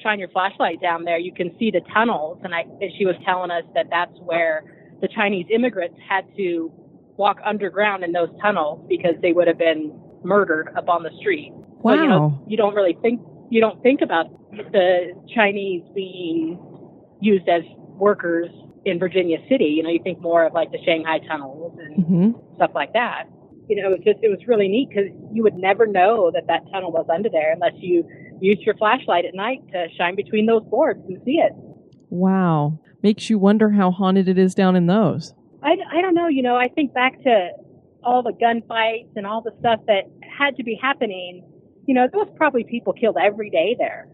shine your flashlight down there, you can see the tunnels. And she was telling us that that's where the Chinese immigrants had to walk underground in those tunnels because they would have been murdered up on the street. Wow. So, you don't think about the Chinese being used as workers in Virginia City. You think more of like the Shanghai tunnels and stuff like that. It was really neat because you would never know that tunnel was under there unless you used your flashlight at night to shine between those boards and see it. Wow. Makes you wonder how haunted it is down in those. I don't know. I think back to all the gunfights and all the stuff that had to be happening. There was probably people killed every day there.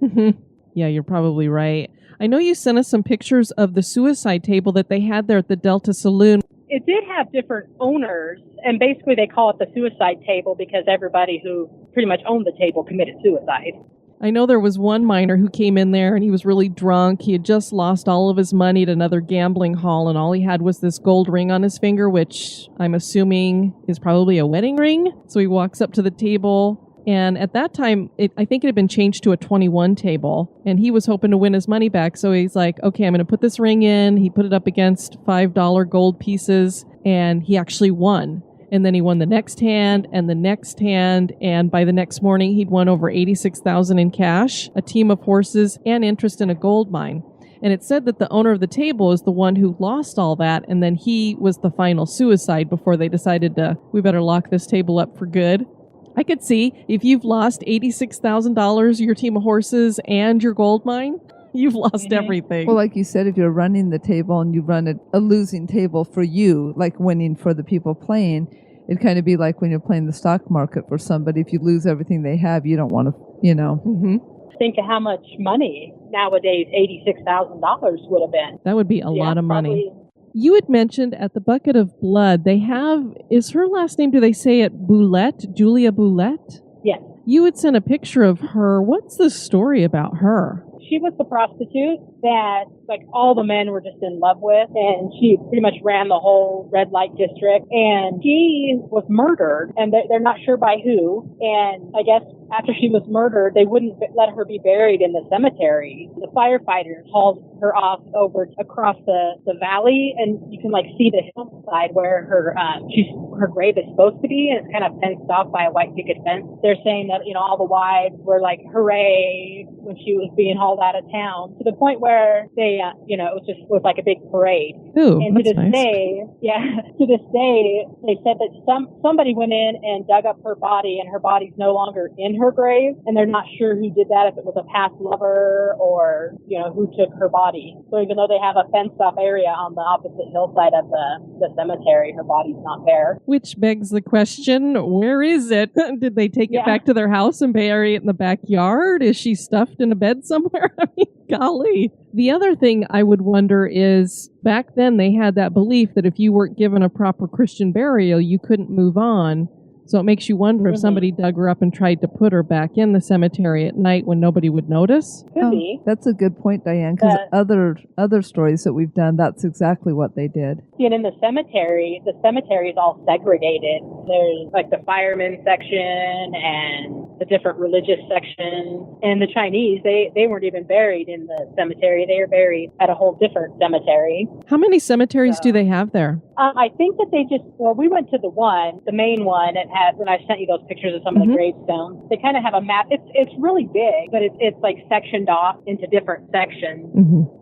Yeah, you're probably right. I know you sent us some pictures of the suicide table that they had there at the Delta Saloon. It did have different owners, and basically they call it the suicide table because everybody who pretty much owned the table committed suicide. I know there was one miner who came in there and he was really drunk. He had just lost all of his money at another gambling hall, and all he had was this gold ring on his finger, which I'm assuming is probably a wedding ring. So he walks up to the table. And at that time, I think it had been changed to a 21 table, and he was hoping to win his money back. So he's like, okay, I'm going to put this ring in. He put it up against $5 gold pieces, and he actually won. And then he won the next hand and the next hand. And by the next morning, he'd won over $86,000 in cash, a team of horses, and interest in a gold mine. And it said that the owner of the table is the one who lost all that. And then he was the final suicide before they decided we better lock this table up for good. I could see if you've lost $86,000, your team of horses, and your gold mine, you've lost everything. Well, like you said, if you're running the table and you run a losing table for you, like winning for the people playing, it'd kind of be like when you're playing the stock market for somebody. If you lose everything they have, you don't want to, Think of how much money nowadays $86,000 would have been. That would be a lot of money. You had mentioned at the Bucket of Blood, is her last name, do they say it Boulette? Julia Boulette? Yes. You had sent a picture of her. What's the story about her? she was the prostitute that like all the men were just in love with, and she pretty much ran the whole red light district. And she was murdered, and they're not sure by who. And I guess after she was murdered, they wouldn't let her be buried in the cemetery. The firefighters hauled her off over across the valley, and you can like see the hillside where her grave is supposed to be, and it's kind of fenced off by a white picket fence. They're saying that, you know, all the wives were like, hooray, when she was being hauled out of town, to the point where they, you know, it was like a big parade. Ooh, and to this nice. day, to this day, they said that somebody went in and dug up her body, and her body's no longer in her grave, and they're not sure who did that, if it was a past lover or, you know, who took her body. So even though they have a fenced off area on the opposite hillside of the cemetery, her body's not there. Which begs the question, where is it? Did they take it back to their house and bury it in the backyard? Is she stuffed in a bed somewhere? I mean, golly. The other thing I would wonder is, back then they had that belief that if you weren't given a proper Christian burial, you couldn't move on. So it makes you wonder if somebody dug her up and tried to put her back in the cemetery at night when nobody would notice. Could be. That's a good point, Diane, because other stories that we've done, that's exactly what they did. And in the cemetery is all segregated. There's like the firemen section and the different religious sections. And the Chinese, they weren't even buried in the cemetery. They were buried at a whole different cemetery. How many cemeteries do they have there? I think that we went to the main one. It has, and I sent you those pictures of some of the gravestones. They kind of have a map. It's really big, but it's like sectioned off into different sections.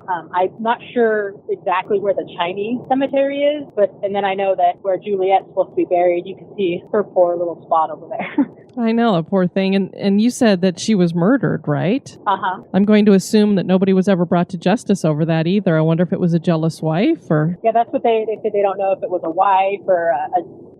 I'm not sure exactly where the Chinese cemetery is, and then I know that where Juliet's supposed to be buried, you can see her poor little spot over there. I know, a poor thing. And you said that she was murdered, right? Uh-huh. I'm going to assume that nobody was ever brought to justice over that either. I wonder if it was a jealous wife or... Yeah, that's what they said. They don't know if it was a wife or a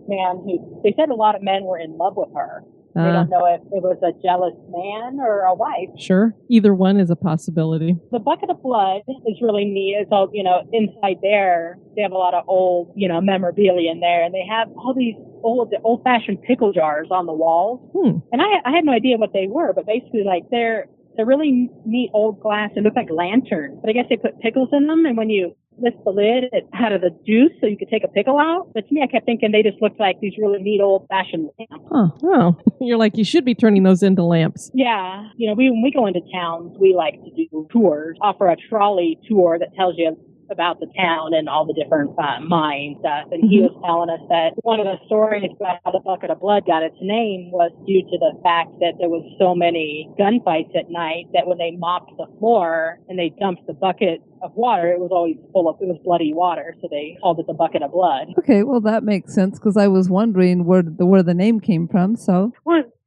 man who... They said a lot of men were in love with her. They don't know if it was a jealous man or a wife. Sure. Either one is a possibility. The bucket of blood is really neat. It's all, you know, inside there, they have a lot of old, you know, memorabilia in there, and they have all these old-fashioned pickle jars on the walls. And I had no idea what they were, but basically, like, they're really neat old glass. They look like lanterns, but I guess they put pickles in them, and when you lift the lid, it had of the juice so you could take a pickle out. But to me, I kept thinking they just looked like these really neat old-fashioned lamps. Oh, you're like, you should be turning those into lamps. Yeah. You know, when we go into towns, we like to do tours, offer a trolley tour that tells you about the town and all the different mine stuff. And he was telling us that one of the stories about how the bucket of blood got its name was due to the fact that there was so many gunfights at night that when they mopped the floor and they dumped the bucket of water, it was always it was bloody water, so they called it the bucket of blood. Okay, well that makes sense, because I was wondering where the name came from. So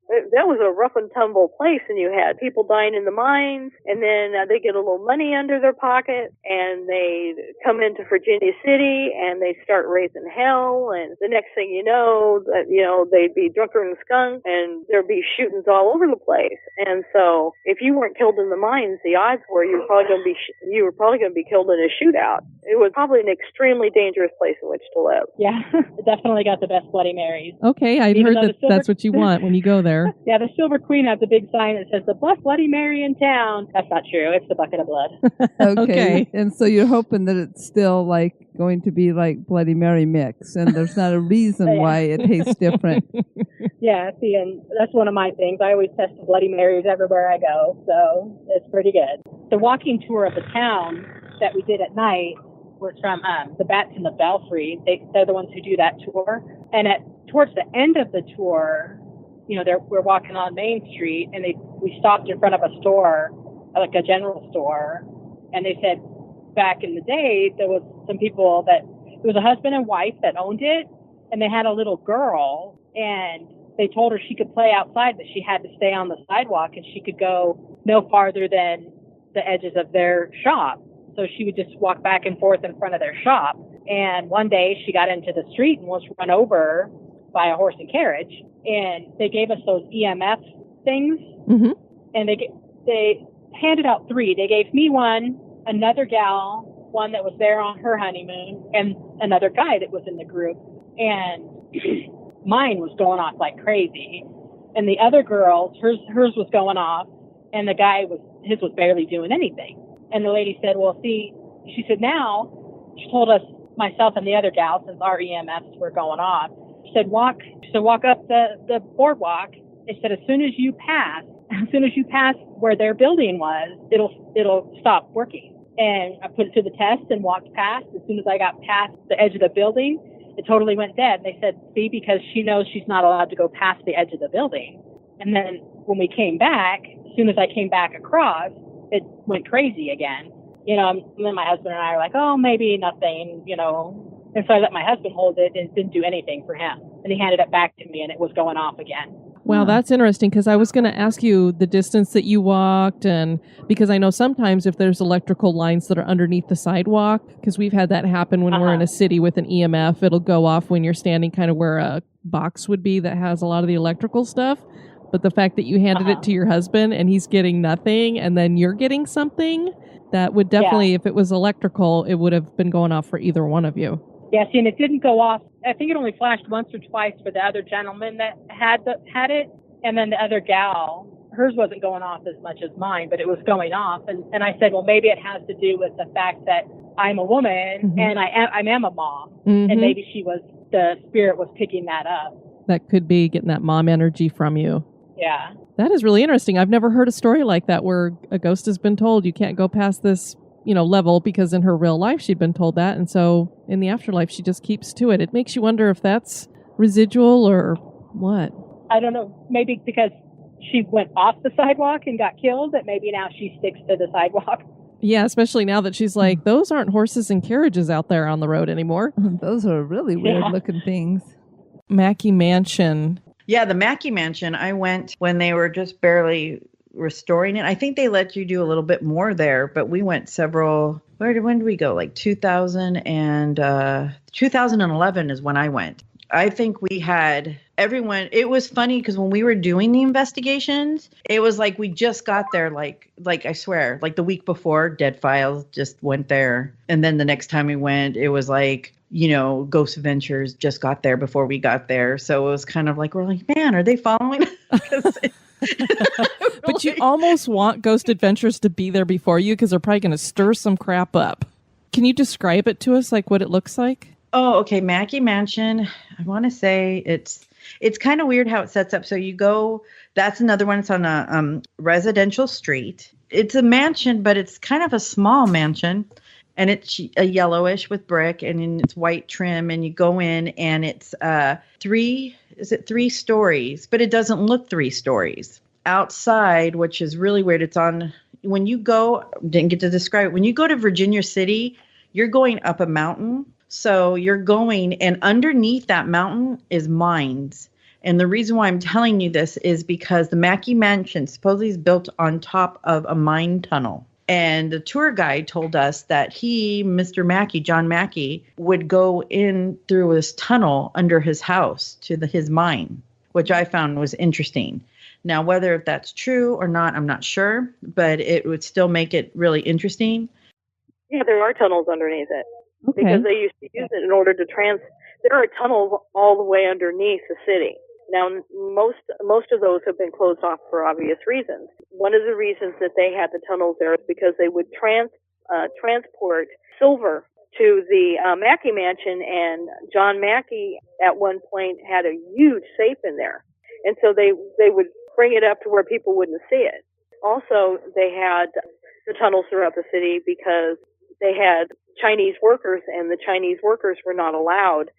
that was a rough and tumble place, and you had people dying in the mines, and then they get a little money under their pocket, and they come into Virginia City, and they start raising hell, and the next thing you know, they'd be drunker than skunk, and there'd be shootings all over the place. And so, if you weren't killed in the mines, the odds were you were probably going to be killed in a shootout. It was probably an extremely dangerous place in which to live. Yeah, it definitely got the best Bloody Marys. Okay, I'd heard that's what you want when you go there. Yeah, the Silver Queen has a big sign that says the best Bloody Mary in town. That's not true. It's the bucket of blood. Okay. And so you're hoping that it's still like going to be like Bloody Mary mix, and there's not a reason why it tastes different. Yeah, see, and that's one of my things. I always test the Bloody Marys everywhere I go, so it's pretty good. The walking tour of the town that we did at night was from the Bats in the Belfry. They're the ones who do that tour. And towards the end of the tour, you know, we're walking on Main Street, and we stopped in front of a store, like a general store, and they said back in the day there was some people it was a husband and wife that owned it, and they had a little girl, and they told her she could play outside, but she had to stay on the sidewalk, and she could go no farther than the edges of their shop. So she would just walk back and forth in front of their shop. And one day she got into the street and was run over by a horse and carriage. And they gave us those EMF things. And they handed out 3. They gave me one, another gal, one that was there on her honeymoon, and another guy that was in the group. And mine was going off like crazy. And the other girls, hers was going off. and the guy his was barely doing anything. And the lady said, well, see, she said, now, she told us, myself and the other gal, since our EMFs were going off, she said, walk up the boardwalk. It said, as soon as you pass where their building was, it'll stop working. And I put it to the test and walked past. As soon as I got past the edge of the building, it totally went dead. They said, see, because she knows she's not allowed to go past the edge of the building. And then when we came back, as soon as I came back across, it went crazy again. You know, and then my husband and I are like, oh, maybe nothing, you know. And so I let my husband hold it, and it didn't do anything for him. And he handed it back to me, and it was going off again. Wow, that's interesting, because I was going to ask you the distance that you walked, and because I know sometimes if there's electrical lines that are underneath the sidewalk, because we've had that happen when we're in a city with an EMF, it'll go off when you're standing kind of where a box would be that has a lot of the electrical stuff. But the fact that you handed it to your husband and he's getting nothing, and then you're getting something, that would definitely, if it was electrical, it would have been going off for either one of you. Yeah, see, and it didn't go off. I think it only flashed once or twice for the other gentleman that had it. And then the other gal, hers wasn't going off as much as mine, but it was going off. And I said, well, maybe it has to do with the fact that I'm a woman and I am a mom. And maybe the spirit was picking that up. That could be getting that mom energy from you. Yeah. That is really interesting. I've never heard a story like that where a ghost has been told you can't go past this, level, because in her real life she'd been told that. And so in the afterlife, she just keeps to it. It makes you wonder if that's residual or what. I don't know. Maybe because she went off the sidewalk and got killed, that maybe now she sticks to the sidewalk. Yeah, especially now that she's like, those aren't horses and carriages out there on the road anymore. Those are really weird looking things. Mackay Mansion. Yeah, the Mackay Mansion, I went when they were just barely restoring it. I think they let you do a little bit more there, but we went when did we go? Like 2011 is when I went. I think we had everyone. It was funny because when we were doing the investigations, it was like we just got there, like I swear, like the week before, Dead Files just went there. And then the next time we went, it was like, Ghost Adventures just got there before we got there. So it was kind of like, we're like, man, are they following us? But you almost want Ghost Adventures to be there before you, because they're probably going to stir some crap up. Can you describe it to us, like what it looks like? Oh, okay. Mackay Mansion. I want to say it's kind of weird how it sets up. So you go, that's another one. It's on a residential street. It's a mansion, but it's kind of a small mansion, and it's a yellowish with brick, and it's white trim. And you go in, and it's 3 stories, but it doesn't look 3 stories outside, which is really weird. It's on, when you go, didn't get to describe it. When you go to Virginia City, you're going up a mountain. So you're going, and underneath that mountain is mines. And the reason why I'm telling you this is because the Mackay Mansion supposedly is built on top of a mine tunnel. And the tour guide told us that Mr. Mackay, John Mackay, would go in through this tunnel under his house to his mine, which I found was interesting. Now, whether if that's true or not, I'm not sure, but it would still make it really interesting. Yeah, there are tunnels underneath it. Okay. Because they used to use it in order to there are tunnels all the way underneath the city. Now, most of those have been closed off for obvious reasons. One of the reasons that they had the tunnels there is because they would transport silver to the Mackay Mansion, and John Mackay at one point had a huge safe in there. And so they would bring it up to where people wouldn't see it. Also, they had the tunnels throughout the city because they had Chinese workers, and the Chinese workers were not allowed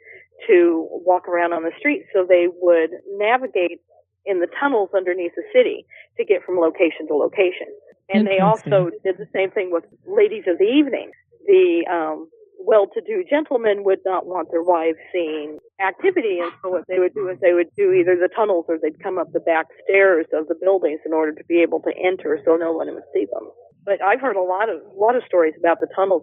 to walk around on the streets, so they would navigate in the tunnels underneath the city to get from location to location. And they also did the same thing with ladies of the evening. The well-to-do gentlemen would not want their wives seeing activity, and so what they would do is they would do either the tunnels or they'd come up the back stairs of the buildings in order to be able to enter so no one would see them. But I've heard a lot of stories about the tunnels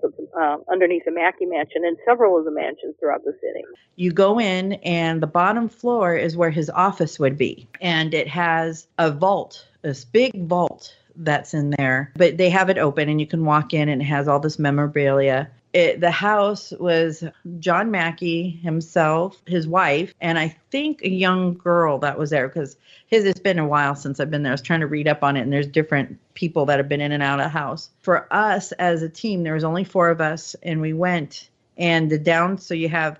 underneath the Mackay Mansion and several of the mansions throughout the city. You go in, and the bottom floor is where his office would be. And it has a vault, this big vault that's in there. But they have it open, and you can walk in, and it has all this memorabilia. The house was John Mackay himself, his wife, and I think a young girl that was there, because it's been a while since I've been there. I was trying to read up on it, and there's different people that have been in and out of the house. For us as a team, there was only 4 of us, and we went, and so you have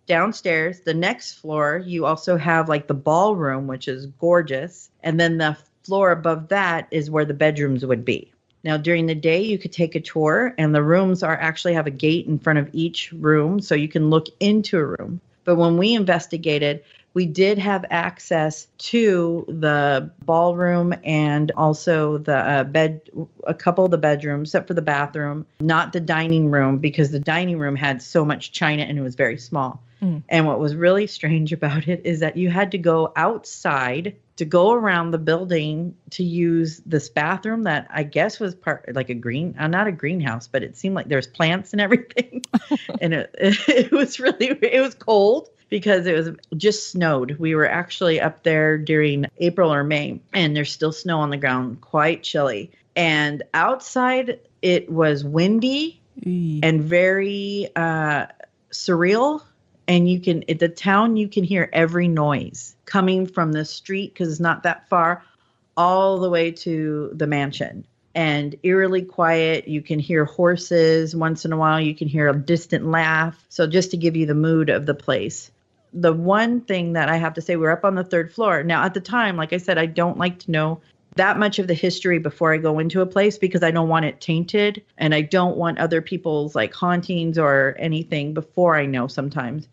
downstairs, the next floor, you also have like the ballroom, which is gorgeous, and then the floor above that is where the bedrooms would be. Now, during the day, you could take a tour, and the rooms actually have a gate in front of each room, so you can look into a room. But when we investigated, we did have access to the ballroom and also the a couple of the bedrooms, except for the bathroom, not the dining room, because the dining room had so much china and it was very small. And what was really strange about it is that you had to go outside to go around the building to use this bathroom that I guess was like not a greenhouse, but it seemed like there's plants and everything. And it was cold because it was just snowed. We were actually up there during April or May, and there's still snow on the ground, quite chilly. And outside it was windy and very surreal. And you can hear every noise coming from the street, because it's not that far, all the way to the mansion. And eerily quiet. You can hear horses once in a while. You can hear a distant laugh. So just to give you the mood of the place. The one thing that I have to say, we're up on the 3rd floor. Now, at the time, like I said, I don't like to know that much of the history before I go into a place, because I don't want it tainted, and I don't want other people's like hauntings or anything before I know sometimes.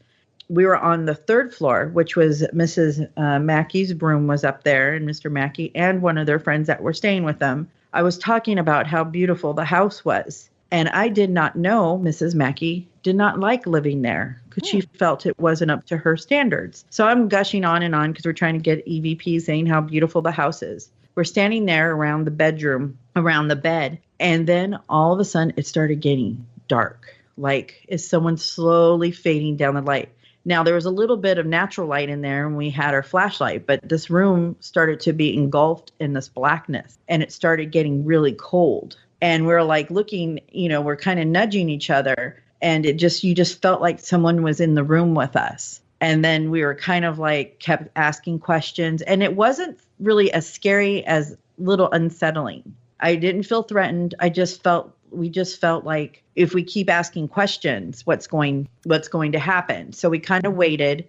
We were on the 3rd floor, which was Mrs. Mackey's room was up there, and Mr. Mackay and one of their friends that were staying with them. I was talking about how beautiful the house was, and I did not know Mrs. Mackay did not like living there because she felt it wasn't up to her standards. So I'm gushing on and on because we're trying to get EVP saying how beautiful the house is. We're standing there around the bedroom, around the bed, and then all of a sudden it started getting dark, like is someone slowly fading down the light. Now, there was a little bit of natural light in there, and we had our flashlight, but this room started to be engulfed in this blackness, and it started getting really cold. And we're like looking, we're kind of nudging each other, and you just felt like someone was in the room with us. And then we were kind of like kept asking questions, and it wasn't really as scary as little unsettling. I didn't feel threatened. We just felt like if we keep asking questions, what's going to happen? So we kind of waited,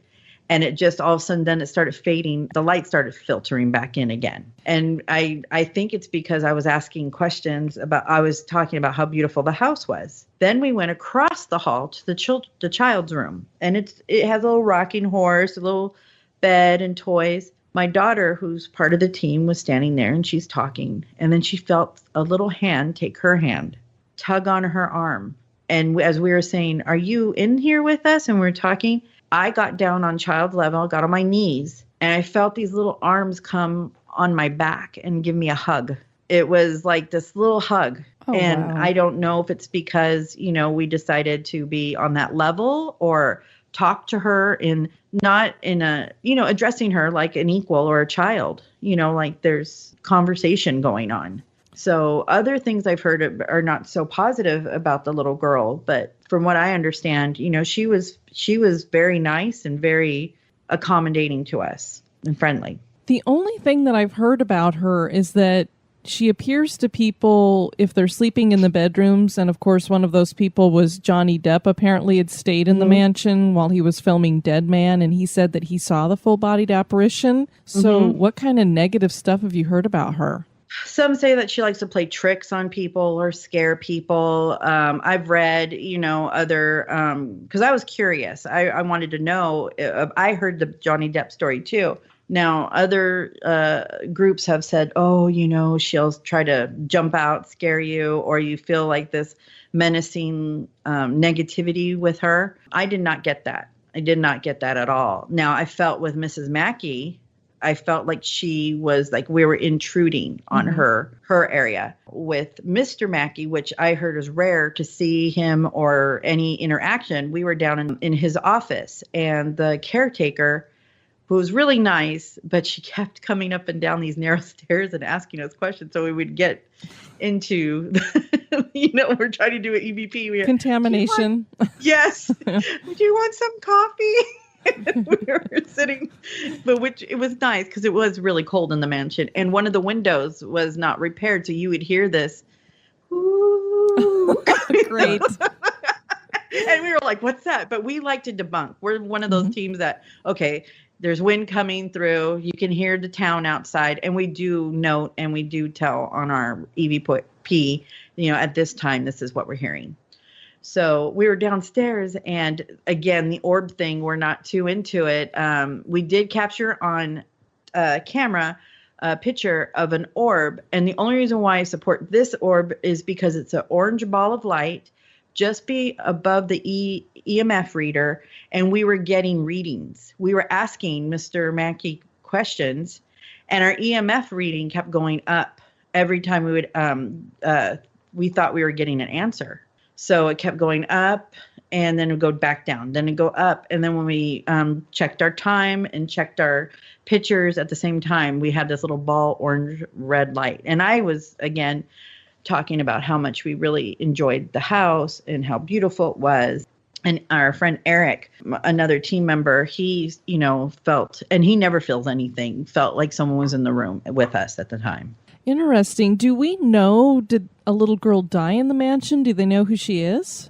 and it just all of a sudden then it started fading. The light started filtering back in again. And I think it's because I was asking questions I was talking about how beautiful the house was. Then we went across the hall to the child's room, and it has a little rocking horse, a little bed and toys. My daughter, who's part of the team, was standing there, and she's talking. And then she felt a little hand take her hand, tug on her arm. And as we were saying, are you in here with us? And we were talking. I got down on child level, got on my knees, and I felt these little arms come on my back and give me a hug. It was like this little hug. Oh, and wow. I don't know if it's because, we decided to be on that level or talk to her not in a, addressing her like an equal or a child, like there's conversation going on. So other things I've heard are not so positive about the little girl, but from what I understand, she was very nice and very accommodating to us and friendly. The only thing that I've heard about her is that she appears to people if they're sleeping in the bedrooms. And of course, one of those people was Johnny Depp. Apparently had stayed in the mansion while he was filming Dead Man. And he said that he saw the full-bodied apparition. So what kind of negative stuff have you heard about her? Some say that she likes to play tricks on people or scare people. I've read, other, because I was curious. I wanted to know. I heard the Johnny Depp story too. Now, other groups have said, she'll try to jump out, scare you, or you feel like this menacing negativity with her. I did not get that. I did not get that at all. Now, I felt with Mrs. Mackay, I felt like she was like we were intruding on her area. With Mr. Mackay, which I heard is rare to see him or any interaction, we were down in his office, and the caretaker, who was really nice, but she kept coming up and down these narrow stairs and asking us questions. So we would get into, we're trying to do an EVP. Contamination. Yes. Do you want some coffee? We were sitting, but it was nice because it was really cold in the mansion. And one of the windows was not repaired. So you would hear this. Ooh. Great. And we were like, what's that? But we like to debunk. We're one of those teams that, okay, there's wind coming through. You can hear the town outside. And we do note and we do tell on our EVP, at this time, this is what we're hearing. So we were downstairs. And again, the orb thing, we're not too into it. We did capture on camera a picture of an orb. And the only reason why I support this orb is because it's an orange ball of light just be above the EMF reader, and we were getting readings. We were asking Mr. Mackay questions, and our EMF reading kept going up every time we would. We thought we were getting an answer, so it kept going up, and then it would go back down, then it'd go up, and then when we checked our time and checked our pictures at the same time, we had this little ball orange red light, and I was again talking about how much we really enjoyed the house and how beautiful it was. And our friend Eric, another team member, he, felt, and he never feels anything, felt like someone was in the room with us at the time. Interesting. Do we know, did a little girl die in the mansion? Do they know who she is?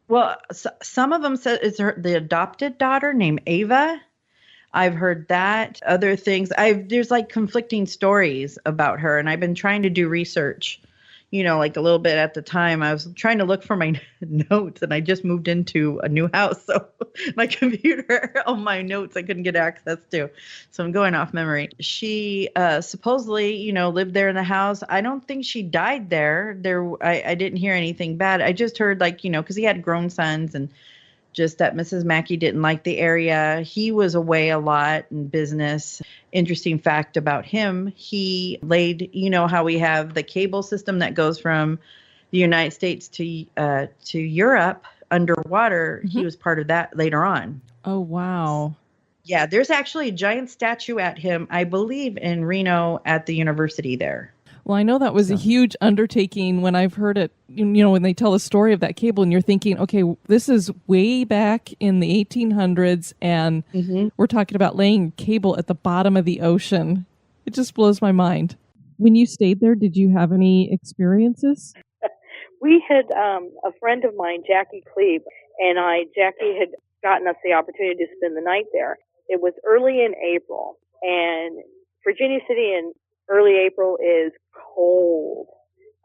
Well, some of them said it's the adopted daughter named Ava. I've heard that. Other things, there's like conflicting stories about her, and I've been trying to do research. Like a little bit at the time, I was trying to look for my notes, and I just moved into a new house. So my computer, all my notes, I couldn't get access to. So I'm going off memory. She supposedly, lived there in the house. I don't think she died there. I didn't hear anything bad. I just heard because he had grown sons, and just that Mrs. Mackay didn't like the area. He was away a lot in business. Interesting fact about him, he laid, how we have the cable system that goes from the United States to Europe underwater. He was part of that later on. Oh, wow. Yeah, there's actually a giant statue at him, I believe, in Reno at the university there. Well, I know that was a huge undertaking when I've heard it, when they tell the story of that cable, and you're thinking, okay, this is way back in the 1800s, and we're talking about laying cable at the bottom of the ocean. It just blows my mind. When you stayed there, did you have any experiences? We had a friend of mine, Jackie Cleve, and Jackie had gotten us the opportunity to spend the night there. It was early in April, and Virginia City in early April is cold.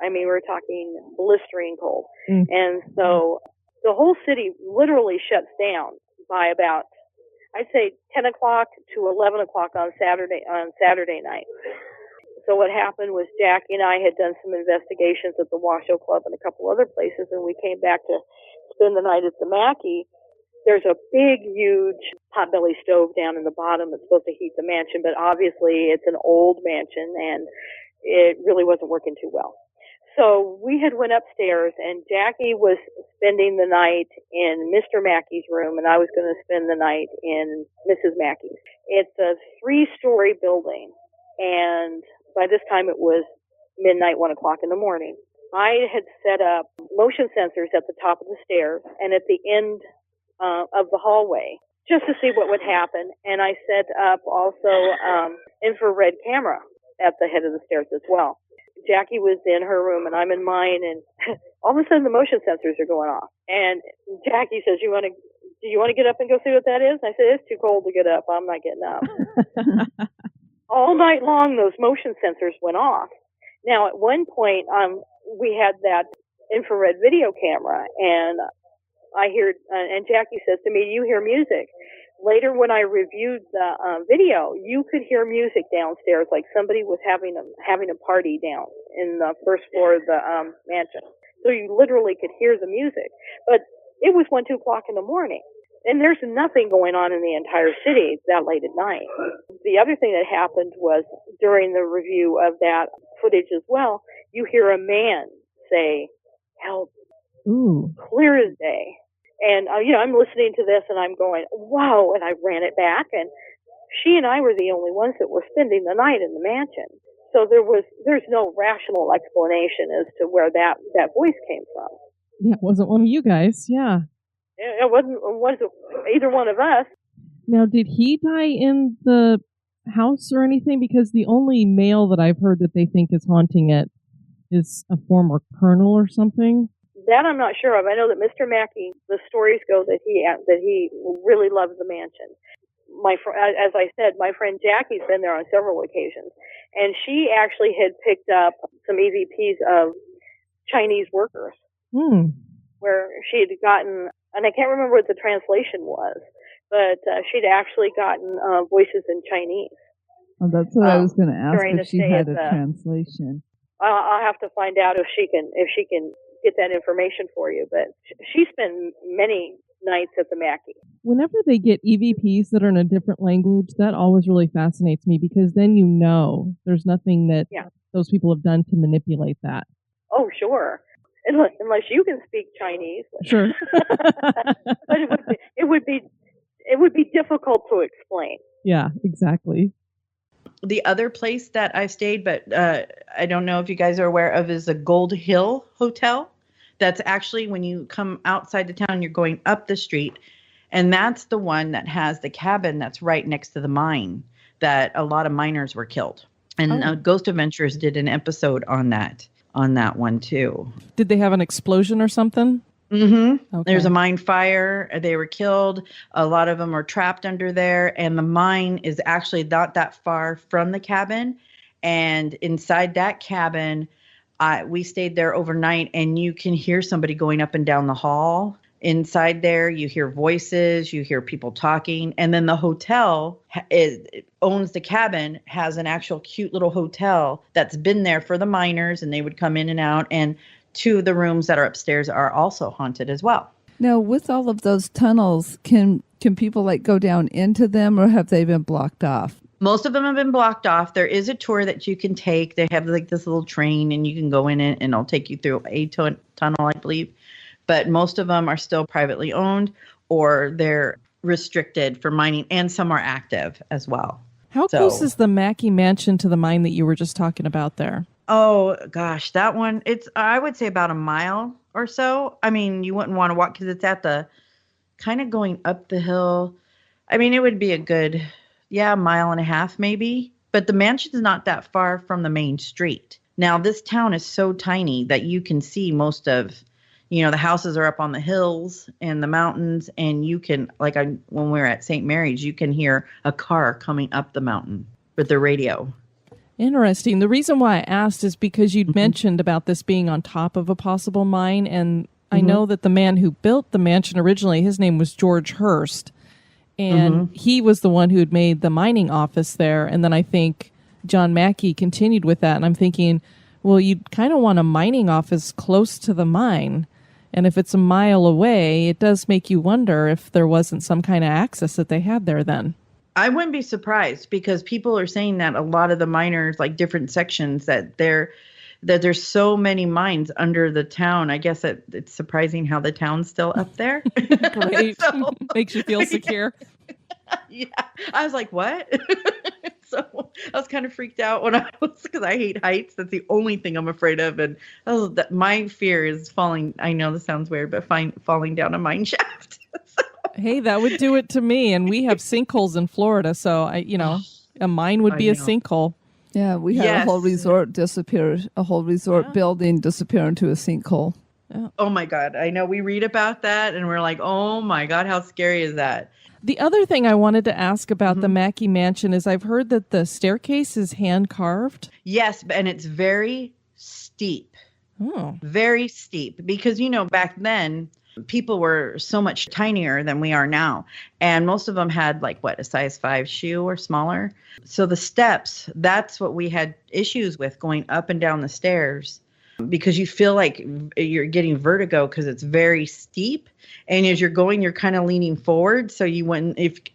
I mean, we're talking blistering cold. And so the whole city literally shuts down by about, I'd say 10 o'clock to 11 o'clock on Saturday night. So what happened was Jackie and I had done some investigations at the Washoe Club and a couple other places, and we came back to spend the night at the Mackay. There's a big, huge potbelly stove down in the bottom that's supposed to heat the mansion, but obviously it's an old mansion and it really wasn't working too well. So we had went upstairs, and Jackie was spending the night in Mr. Mackay's room, and I was going to spend the night in Mrs. Mackay's. It's a 3-story building, and by this time it was midnight, 1 o'clock in the morning. I had set up motion sensors at the top of the stairs and at the end of the hallway just to see what would happen. And I set up also infrared camera at the head of the stairs as well. Jackie was in her room and I'm in mine, and all of a sudden the motion sensors are going off. And Jackie says, do you want to get up and go see what that is? And I said, it's too cold to get up. I'm not getting up. All night long, those motion sensors went off. Now, at one point, we had that infrared video camera, and I hear, and Jackie says to me, "You hear music." Later, when I reviewed the video, you could hear music downstairs, like somebody was having a party down in the first floor of the mansion. So you literally could hear the music. But it was 1, 2 o'clock in the morning, and there's nothing going on in the entire city that late at night. The other thing that happened was during the review of that footage as well, you hear a man say, "Help." Ooh. Clear as day. And, I'm listening to this and I'm going, wow. And I ran it back, and she and I were the only ones that were spending the night in the mansion. So there's no rational explanation as to where that voice came from. Yeah, it wasn't one of you guys. Yeah. It wasn't either one of us. Now, did he die in the house or anything? Because the only male that I've heard that they think is haunting it is a former colonel or something. That I'm not sure of. I know that Mr. Mackay, the stories go that he really loves the mansion. As I said, my friend Jackie's been there on several occasions, and she actually had picked up some EVPs of Chinese workers, where she had gotten, and I can't remember what the translation was, but she'd actually gotten voices in Chinese. Oh, that's what I was going to ask, if she had a translation. I'll have to find out if she can get that information for you. But she spent many nights at the Mackay. Whenever they get EVPs that are in a different language, that always really fascinates me, because then you know there's nothing that those people have done to manipulate that. Oh, sure. Unless you can speak Chinese. Sure. But it would be difficult to explain. Yeah, exactly. The other place that I stayed, but I don't know if you guys are aware of, is the Gold Hill Hotel. That's actually, when you come outside the town, you're going up the street. And that's the one that has the cabin that's right next to the mine that a lot of miners were killed. And Ghost Adventures did an episode on that one too. Did they have an explosion or something? Mm-hmm. Okay. There's a mine fire. They were killed. A lot of them were trapped under there. And the mine is actually not that far from the cabin. And inside that cabin, we stayed there overnight, and you can hear somebody going up and down the hall. Inside there, you hear voices, you hear people talking. And then the hotel owns the cabin, has an actual cute little hotel that's been there for the miners, and they would come in and out. And two of the rooms that are upstairs are also haunted as well. Now, with all of those tunnels, can people go down into them, or have they been blocked off? Most of them have been blocked off. There is a tour that you can take. They have this little train, and you can go in it, and it'll take you through a tunnel, I believe. But most of them are still privately owned, or they're restricted for mining, and some are active as well. How close is the Mackay Mansion to the mine that you were just talking about there? Oh, gosh, that one, I would say about a mile or so. I mean, you wouldn't want to walk because it's at the kind of going up the hill. I mean, it would be a good, a mile and a half maybe. But the mansion is not that far from the main street. Now, this town is so tiny that you can see most of, the houses are up on the hills and the mountains. And you can, when we were at St. Mary's, you can hear a car coming up the mountain with the radio. Interesting. The reason why I asked is because you'd mentioned about this being on top of a possible mine. And I know that the man who built the mansion originally, his name was George Hurst. And he was the one who had made the mining office there. And then I think John Mackay continued with that. And I'm thinking, well, you'd kind of want a mining office close to the mine. And if it's a mile away, it does make you wonder if there wasn't some kind of access that they had there then. I wouldn't be surprised, because people are saying that a lot of the miners, different sections, that there's so many mines under the town. I guess it's surprising how the town's still up there. Great. Makes you feel secure. Yeah. I was like, what? So I was kind of freaked out because I hate heights. That's the only thing I'm afraid of. And my fear is falling. I know this sounds weird, but falling down a mine shaft. Hey, that would do it to me. And we have sinkholes in Florida. So, a mine would be a sinkhole. Yeah, we had a whole resort disappear, a whole resort building disappear into a sinkhole. Yeah. Oh, my God. I know we read about that and we're like, oh, my God, how scary is that? The other thing I wanted to ask about the Mackay Mansion is I've heard that the staircase is hand-carved. Yes, and it's very steep. Oh. Very steep. Because, back then, people were so much tinier than we are now. And most of them had a size 5 shoe or smaller. So the steps, that's what we had issues with, going up and down the stairs, because you feel like you're getting vertigo because it's very steep. And as you're going, you're kind of leaning forward. So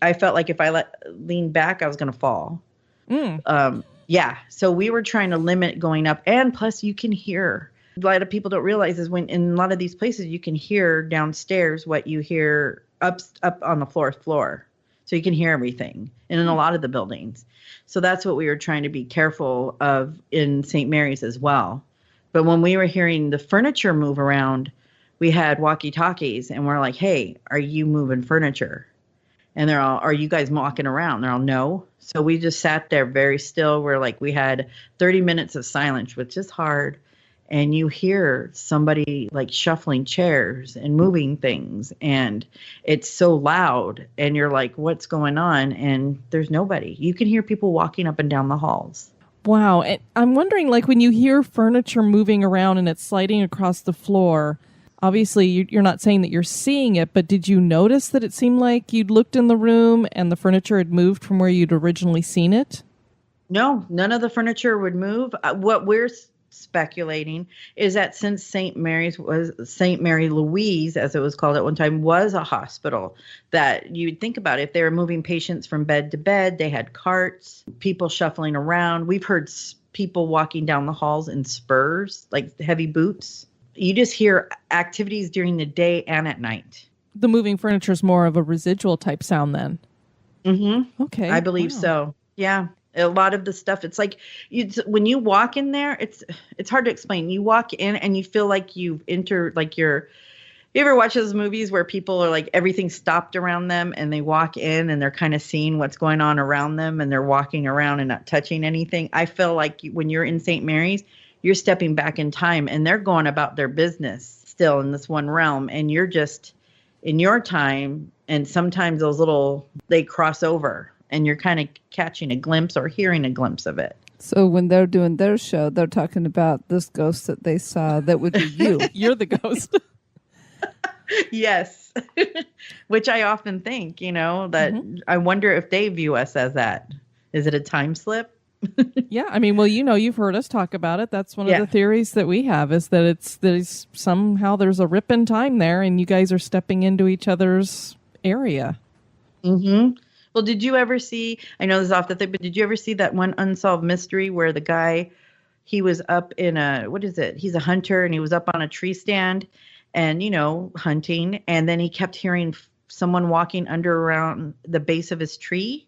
I felt like if I leaned back, I was going to fall. So we were trying to limit going up. And plus you can hear. A lot of people don't realize is when in a lot of these places you can hear downstairs what you hear up on the floor. So you can hear everything and in a lot of the buildings. So that's what we were trying to be careful of in St. Mary's as well. But when we were hearing the furniture move around, we had walkie-talkies and we're like, hey, are you moving furniture? And they're all, are you guys walking around? They're all, no. So we just sat there very still. We're like, we had 30 minutes of silence, which is hard. And you hear somebody like shuffling chairs and moving things. And it's so loud. And you're like, what's going on? And there's nobody. You can hear people walking up and down the halls. Wow. And I'm wondering, like, when you hear furniture moving around and it's sliding across the floor, obviously you're not saying that you're seeing it, but did you notice that it seemed like you'd looked in the room and the furniture had moved from where you'd originally seen it? No, none of the furniture would move. What we're speculating is that since St. Mary Louise, as it was called at one time, was a hospital, that you'd think about if they were moving patients from bed to bed, they had carts, people shuffling around. We've heard people walking down the halls in spurs, like heavy boots. You just hear activities during the day and at night. The moving furniture is more of a residual type sound then. Mm-hmm. Okay. I believe so. Yeah. A lot of the stuff, it's like when you walk in there, it's hard to explain. You walk in and you feel like you've entered, like you ever watch those movies where people are like everything's stopped around them and they walk in and they're kind of seeing what's going on around them and they're walking around and not touching anything. I feel like when you're in St. Mary's, you're stepping back in time and they're going about their business still in this one realm and you're just in your time, and sometimes they cross over and you're kind of catching a glimpse or hearing a glimpse of it. So when they're doing their show, they're talking about this ghost that they saw that would be you. You're the ghost. Yes. Which I often think, that I wonder if they view us as that. Is it a time slip? Yeah. I mean, well, you've heard us talk about it. That's one of the theories that we have, is that it's somehow there's a rip in time there and you guys are stepping into each other's area. Mm-hmm. Well, did you ever see, I know this is off the thing, but did you ever see that one unsolved mystery where the guy, he was up in he's a hunter and he was up on a tree stand and, hunting. And then he kept hearing someone walking around the base of his tree.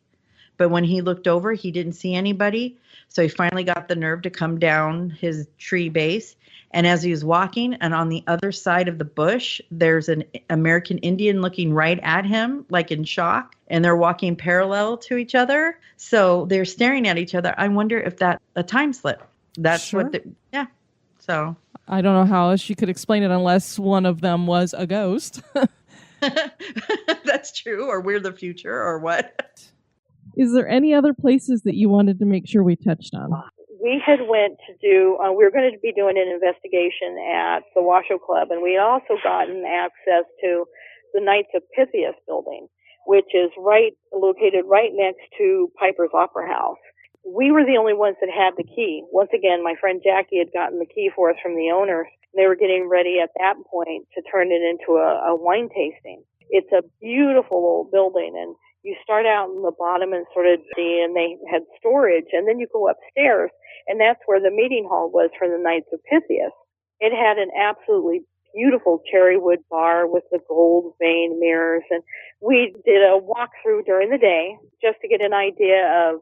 But when he looked over, he didn't see anybody. So he finally got the nerve to come down his tree base. And as he was walking, and on the other side of the bush, there's an American Indian looking right at him, like in shock. And they're walking parallel to each other. So they're staring at each other. I wonder if that's a time slip. That's sure. So I don't know how else you could explain it unless one of them was a ghost. That's true. Or we're the future or what? Is there any other places that you wanted to make sure we touched on? We had went to do, we were going to be doing an investigation at the Washoe Club, and we had also gotten access to the Knights of Pythias building, which is located right next to Piper's Opera House. We were the only ones that had the key. Once again, my friend Jackie had gotten the key for us from the owners. They were getting ready at that point to turn it into a wine tasting. It's a beautiful old building, and you start out in the bottom and sort of see, and they had storage, and then you go upstairs, and that's where the meeting hall was for the Knights of Pythias. It had an absolutely beautiful cherry wood bar with the gold veined mirrors, and we did a walkthrough during the day just to get an idea of,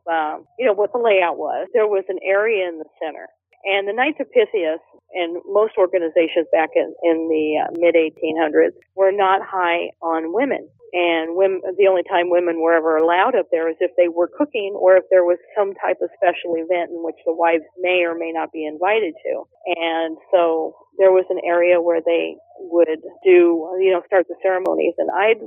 what the layout was. There was an area in the center, and the Knights of Pythias and most organizations back in the mid-1800s were not high on women. And the only time women were ever allowed up there is if they were cooking or if there was some type of special event in which the wives may or may not be invited to. And so there was an area where they would do, start the ceremonies. And I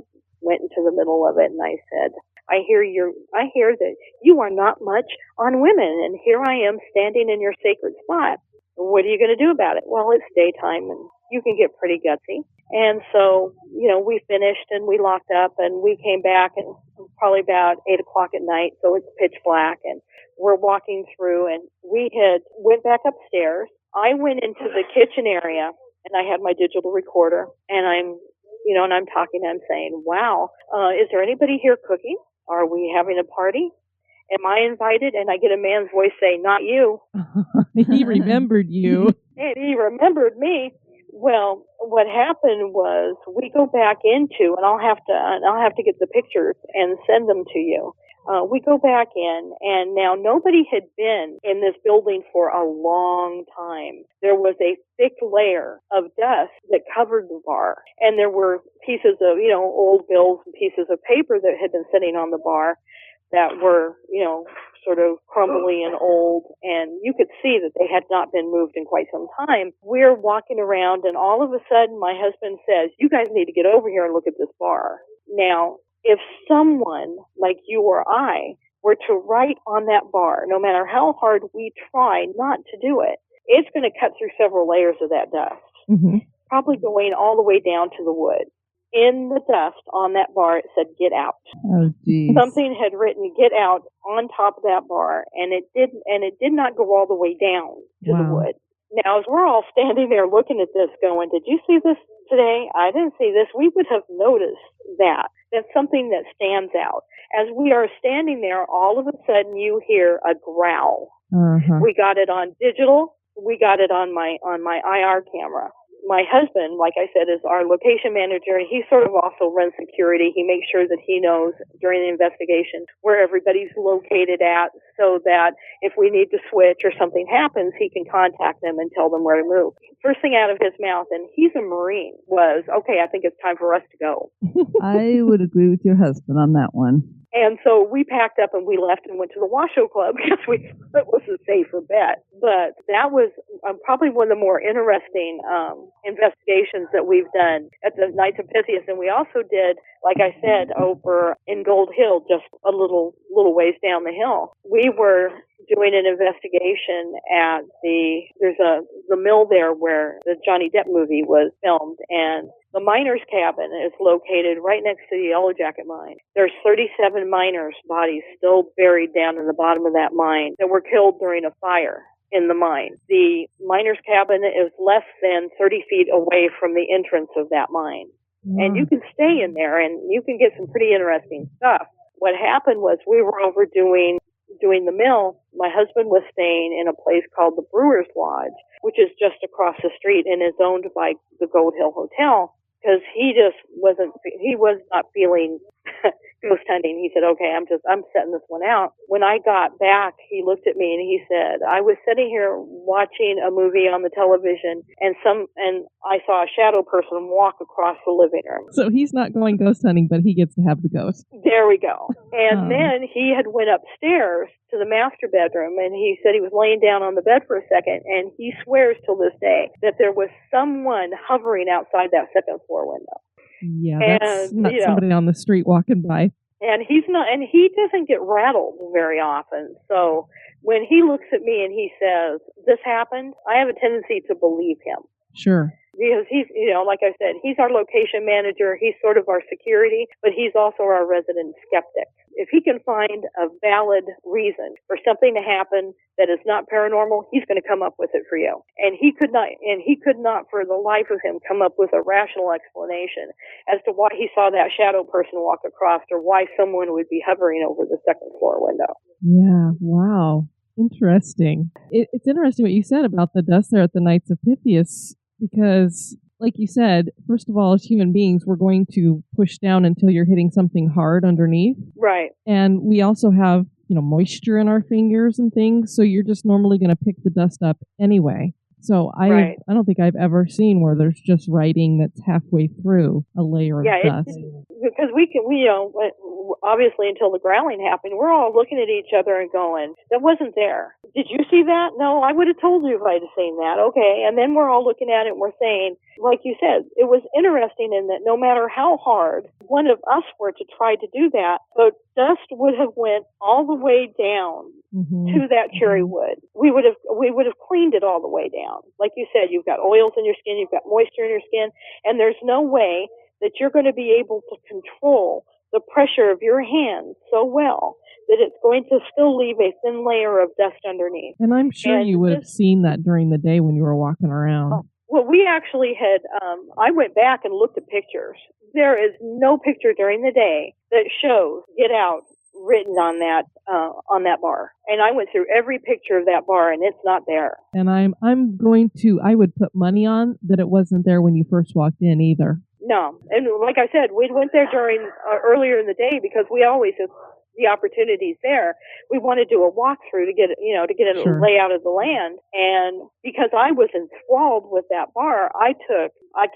went into the middle of it and I said, I hear that you are not much on women, and here I am standing in your sacred spot. What are you going to do about it? Well, it's daytime and you can get pretty gutsy. And so, we finished and we locked up and we came back and probably about 8 o'clock at night. So it's pitch black and we're walking through and we went back upstairs. I went into the kitchen area and I had my digital recorder and I'm talking, I'm saying, wow, is there anybody here cooking? Are we having a party? Am I invited? And I get a man's voice say, not you. He remembered you. And he remembered me. Well, what happened was we go back into, and I'll have to get the pictures and send them to you. We go back in, and now nobody had been in this building for a long time. There was a thick layer of dust that covered the bar, and there were pieces of, old bills and pieces of paper that had been sitting on the bar that were, sort of crumbly and old, and you could see that they had not been moved in quite some time. We're walking around, and all of a sudden my husband says, "You guys need to get over here and look at this bar." Now, if someone like you or I were to write on that bar, no matter how hard we try not to do it, it's going to cut through several layers of that dust, probably going all the way down to the wood. In the dust on that bar, it said, "Get out." Oh, geez. Something had written "Get out" on top of that bar, and it did not go all the way down to the wood. Now, as we're all standing there looking at this going, "Did you see this today? I didn't see this." We would have noticed that. That's something that stands out. As we are standing there, all of a sudden you hear a growl. We got it on digital. We got it on my IR camera. My husband, like I said, is our location manager, and he sort of also runs security. He makes sure that he knows during the investigation where everybody's located at, so that if we need to switch or something happens, he can contact them and tell them where to move. First thing out of his mouth, and he's a Marine, was, "Okay, I think it's time for us to go." I would agree with your husband on that one. And so we packed up and we left and went to the Washoe Club because we thought it was a safer bet. But that was probably one of the more interesting investigations that we've done at the Knights of Pythias. And we also did, like I said, over in Gold Hill, just a little ways down the hill. We were doing an investigation at the mill there where the Johnny Depp movie was filmed, and the miners' cabin is located right next to the Yellow Jacket mine. There's 37 miners' bodies still buried down in the bottom of that mine that were killed during a fire in the mine. The miners' cabin is less than 30 feet away from the entrance of that mine. And you can stay in there and you can get some pretty interesting stuff. What happened was we were over doing the mill. My husband was staying in a place called the Brewer's Lodge, which is just across the street and is owned by the Gold Hill Hotel, because he was not feeling ghost hunting. He said, "Okay, I'm setting this one out." When I got back, he looked at me and he said, "I was sitting here watching a movie on the television, and I saw a shadow person walk across the living room." So he's not going ghost hunting, but he gets to have the ghost. There we go. And then he had went upstairs to the master bedroom, and he said he was laying down on the bed for a second, and he swears till this day that there was someone hovering outside that second floor window. Yeah, that's not somebody on the street walking by. And he doesn't get rattled very often. So when he looks at me and he says, "This happened," I have a tendency to believe him. Sure. Because he's, like I said, he's our location manager. He's sort of our security, but he's also our resident skeptic. If he can find a valid reason for something to happen that is not paranormal, he's going to come up with it for you. And he could not for the life of him come up with a rational explanation as to why he saw that shadow person walk across, or why someone would be hovering over the second floor window. Yeah. Wow. Interesting. It's interesting what you said about the dust there at the Knights of Pythias, because, like you said, first of all, as human beings, we're going to push down until you're hitting something hard underneath. Right. And we also have, moisture in our fingers and things, so you're just normally going to pick the dust up anyway. So I don't think I've ever seen where there's just writing that's halfway through a layer of dust. Because we obviously until the growling happened, we're all looking at each other and going, "That wasn't there. Did you see that? No, I would have told you if I'd have seen that." Okay. And then we're all looking at it and we're saying, like you said, it was interesting in that no matter how hard one of us were to try to do that, the dust would have went all the way down to that cherry wood. We would have cleaned it all the way down. Like you said, you've got oils in your skin, you've got moisture in your skin, and there's no way that you're going to be able to control the pressure of your hands so well that it's going to still leave a thin layer of dust underneath. And I'm sure you would have seen that during the day when you were walking around. Well, we actually had, I went back and looked at pictures. There is no picture during the day that shows "Get out" written on that bar. And I went through every picture of that bar, and it's not there. And I would put money on that it wasn't there when you first walked in either. No. And like I said, we went there during earlier in the day because we always have the opportunities there. We want to do a walkthrough to get a Sure. layout of the land. And because I was enthralled with that bar, I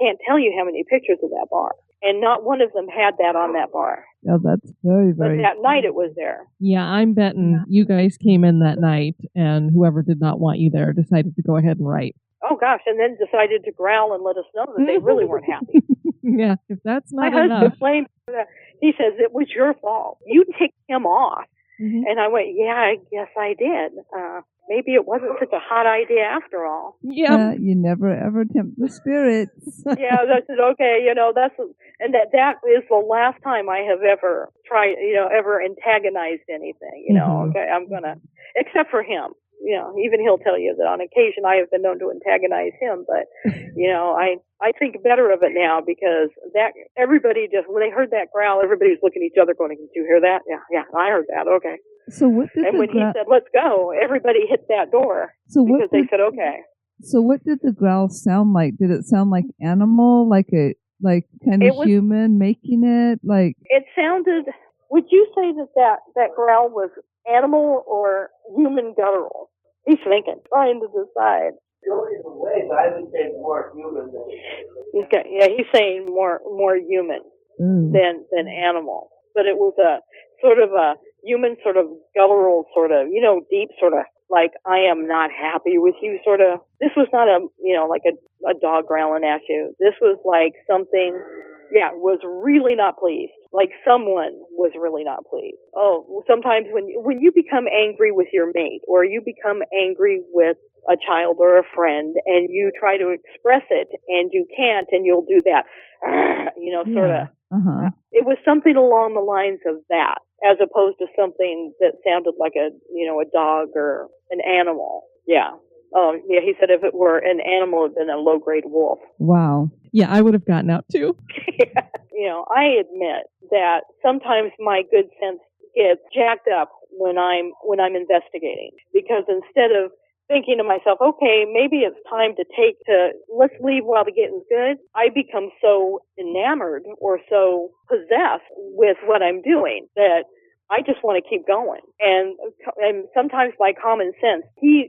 can't tell you how many pictures of that bar. And not one of them had that on that bar. Oh, that's very, very. But that night it was there. Yeah, I'm betting you guys came in that night, and whoever did not want you there decided to go ahead and write. Oh gosh, and then decided to growl and let us know that they really weren't happy. Yeah, if that's not My enough. husband blamed that. He says, it was your fault. You ticked him off. Mhm. And I went, yeah, I guess I did. Maybe it wasn't such a hot idea after all. Yeah. You never ever tempt the spirits. Yeah, I said, okay, that is the last time I have ever tried, ever antagonized anything, Mhm. okay, I'm gonna, except for him. Even he'll tell you that on occasion I have been known to antagonize him, but, I think better of it now because that everybody just, when they heard that growl, everybody was looking at each other going, did you hear that? Yeah, I heard that. Okay. So what did And when he said, let's go, everybody hit that door because they said, okay. So what did the growl sound like? Did it sound like animal, like kind of human making it? Like it sounded. Would you say that growl was animal or human guttural? He's thinking, trying to decide. I would say more human than he's saying more human than animal. But it was a sort of a human, sort of guttural, sort of deep, sort of like I am not happy with you, sort of. This was not like a dog growling at you. This was like something. Yeah, was really not pleased. Like someone was really not pleased. Oh, sometimes when you become angry with your mate, or you become angry with a child or a friend, and you try to express it, and you can't, and you'll do that, sort of. Uh-huh. It was something along the lines of that, as opposed to something that sounded like a dog or an animal. Yeah. Oh, yeah, he said if it were an animal, it would have been a low-grade wolf. Wow. Yeah, I would have gotten out too. I admit that sometimes my good sense gets jacked up when I'm investigating, because instead of thinking to myself, okay, maybe it's time to let's leave while the getting's good, I become so enamored or so possessed with what I'm doing that I just want to keep going. And sometimes my common sense, he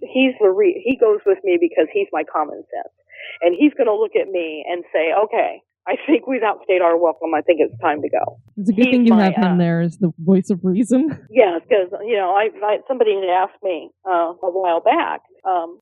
goes with me because he's my common sense. And he's going to look at me and say, okay, I think we've outstayed our welcome. I think it's time to go. It's a good thing you have him there as the voice of reason. Yeah, because, somebody had asked me a while back,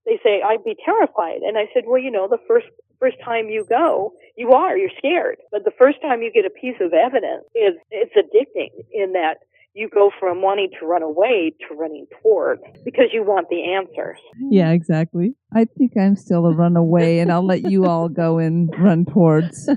they say, I'd be terrified. And I said, well, the first time you go, you're scared. But the first time you get a piece of evidence, it's addicting in that you go from wanting to run away to running towards because you want the answers. Yeah, exactly. I think I'm still a runaway, and I'll let you all go and run towards.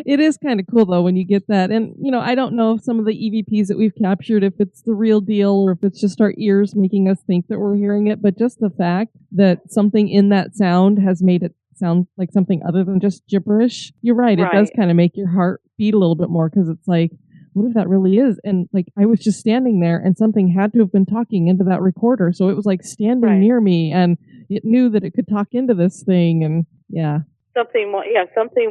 It is kind of cool, though, when you get that. And, I don't know if some of the EVPs that we've captured, if it's the real deal or if it's just our ears making us think that we're hearing it. But just the fact that something in that sound has made it sound like something other than just gibberish. You're right. It does kind of make your heart beat a little bit more because it's like, what if that really is? And like, I was just standing there and something had to have been talking into that recorder. So it was like standing near me and it knew that it could talk into this thing. And something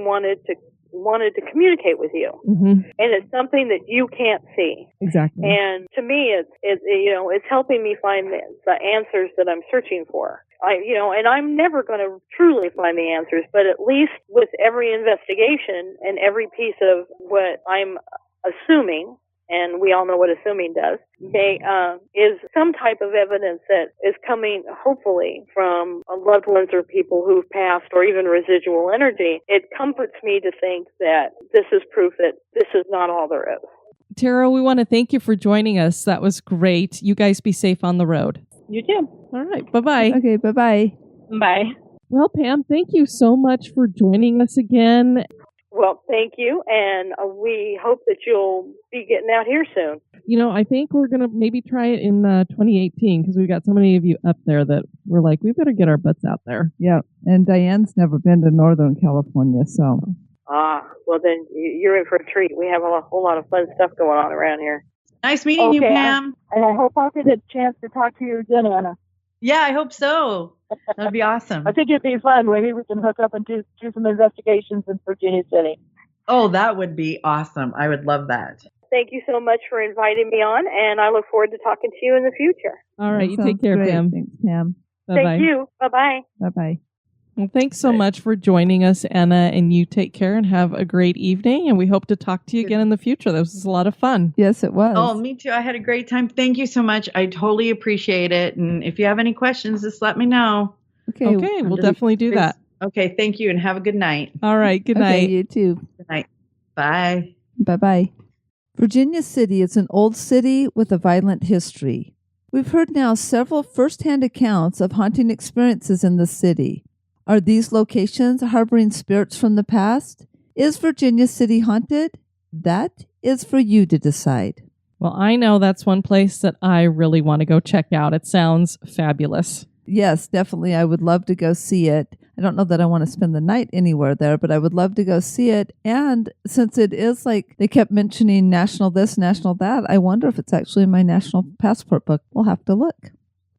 wanted to communicate with you. Mm-hmm. And it's something that you can't see. Exactly. And to me, it's helping me find the answers that I'm searching for. And I'm never going to truly find the answers, but at least with every investigation and every piece of what I'm assuming, and we all know what assuming does, is some type of evidence that is coming, hopefully, from loved ones or people who've passed or even residual energy. It comforts me to think that this is proof that this is not all there is. Tara, we want to thank you for joining us. That was great. You guys be safe on the road. You too. All right. Bye-bye. Okay, bye-bye. Bye. Well, Pam, thank you so much for joining us again. Well, thank you, and we hope that you'll be getting out here soon. I think we're going to maybe try it in 2018 because we've got so many of you up there that we're like, we better get our butts out there. Yeah, and Diane's never been to Northern California, so. Well then you're in for a treat. We have a whole lot of fun stuff going on around here. Nice meeting you, Okay, Pam. And I hope I'll get a chance to talk to you again, Anna. Yeah, I hope so. That'd be awesome. I think it'd be fun. Maybe we can hook up and do some investigations in Virginia City. Oh, that would be awesome. I would love that. Thank you so much for inviting me on, and I look forward to talking to you in the future. All right, That you take sounds care, great. Pam. Thanks, Pam. Bye-bye. Thank you. Bye-bye. Bye-bye. Well, thanks so much for joining us, Anna, and you take care and have a great evening, and we hope to talk to you again in the future. This was a lot of fun. Yes, it was. Oh, me too. I had a great time. Thank you so much. I totally appreciate it. And if you have any questions, just let me know. Okay. Okay, we'll definitely do that. Okay, thank you, and have a good night. All right, good Okay, night. you too. Good night. Bye. Bye-bye. Virginia City is an old city with a violent history. We've heard now several first-hand accounts of haunting experiences in the city. Are these locations harboring spirits from the past? Is Virginia City haunted? That is for you to decide. Well, I know that's one place that I really want to go check out. It sounds fabulous. Yes, definitely. I would love to go see it. I don't know that I want to spend the night anywhere there, but I would love to go see it. And since it is like they kept mentioning national this, national that, I wonder if it's actually in my national passport book. We'll have to look.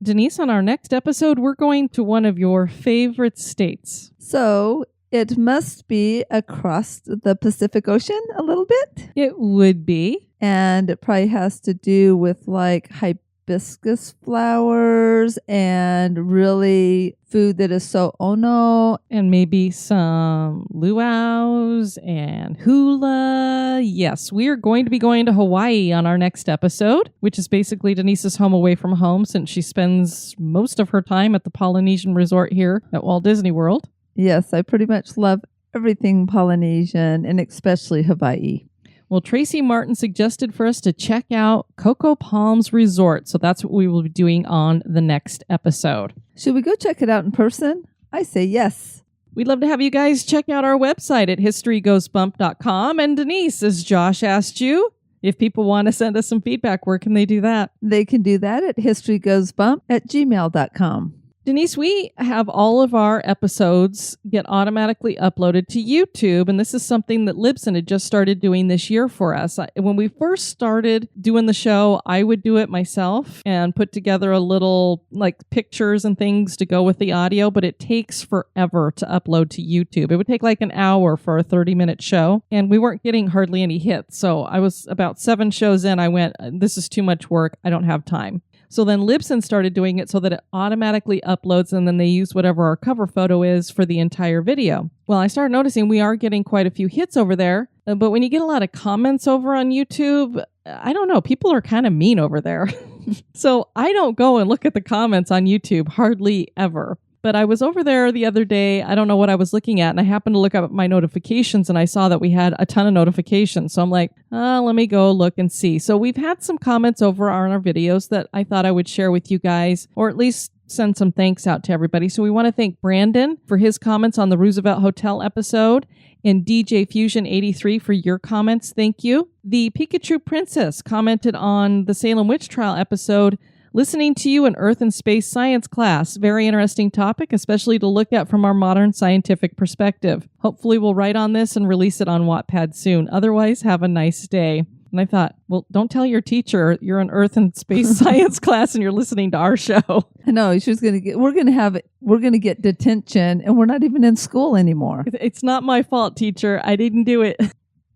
Denise, on our next episode, we're going to one of your favorite states. So it must be across the Pacific Ocean a little bit. It would be. And it probably has to do with like hibiscus flowers and really food that is so ono. And maybe some luau's and hula. Yes, we are going to be going to Hawaii on our next episode, which is basically Denise's home away from home since she spends most of her time at the Polynesian resort here at Walt Disney World. Yes, I pretty much love everything Polynesian and especially Hawaii. Well, Tracy Martin suggested for us to check out Coco Palms Resort. So that's what we will be doing on the next episode. Should we go check it out in person? I say yes. We'd love to have you guys check out our website at historygoesbump.com. And Denise, as Josh asked you, if people want to send us some feedback, where can they do that? They can do that at historygoesbump@gmail.com. Denise, we have all of our episodes get automatically uploaded to YouTube, and this is something that Libsyn had just started doing this year for us. When we first started doing the show, I would do it myself and put together a little like pictures and things to go with the audio, but it takes forever to upload to YouTube. It would take like an hour for a 30-minute show, and we weren't getting hardly any hits. So I was about 7 shows in, I went, this is too much work. I don't have time. So then Libsyn started doing it so that it automatically uploads, and then they use whatever our cover photo is for the entire video. Well, I started noticing we are getting quite a few hits over there, but when you get a lot of comments over on YouTube, I don't know, people are kind of mean over there. So I don't go and look at the comments on YouTube hardly ever. But I was over there the other day. I don't know what I was looking at, and I happened to look up my notifications, and I saw that we had a ton of notifications. So I'm like, let me go look and see. So we've had some comments over on our videos that I thought I would share with you guys, or at least send some thanks out to everybody. So we want to thank Brandon for his comments on the Roosevelt Hotel episode, and DJ Fusion 83 for your comments. Thank you. The Pikachu Princess commented on the Salem Witch Trial episode, listening to you in Earth and Space Science class. Very interesting topic, especially to look at from our modern scientific perspective. Hopefully we'll write on this and release it on Wattpad soon. Otherwise, have a nice day. And I thought, well, don't tell your teacher you're in Earth and Space Science class and you're listening to our show. I know she's going to get. We're going to get detention, and we're not even in school anymore. It's not my fault, teacher. I didn't do it.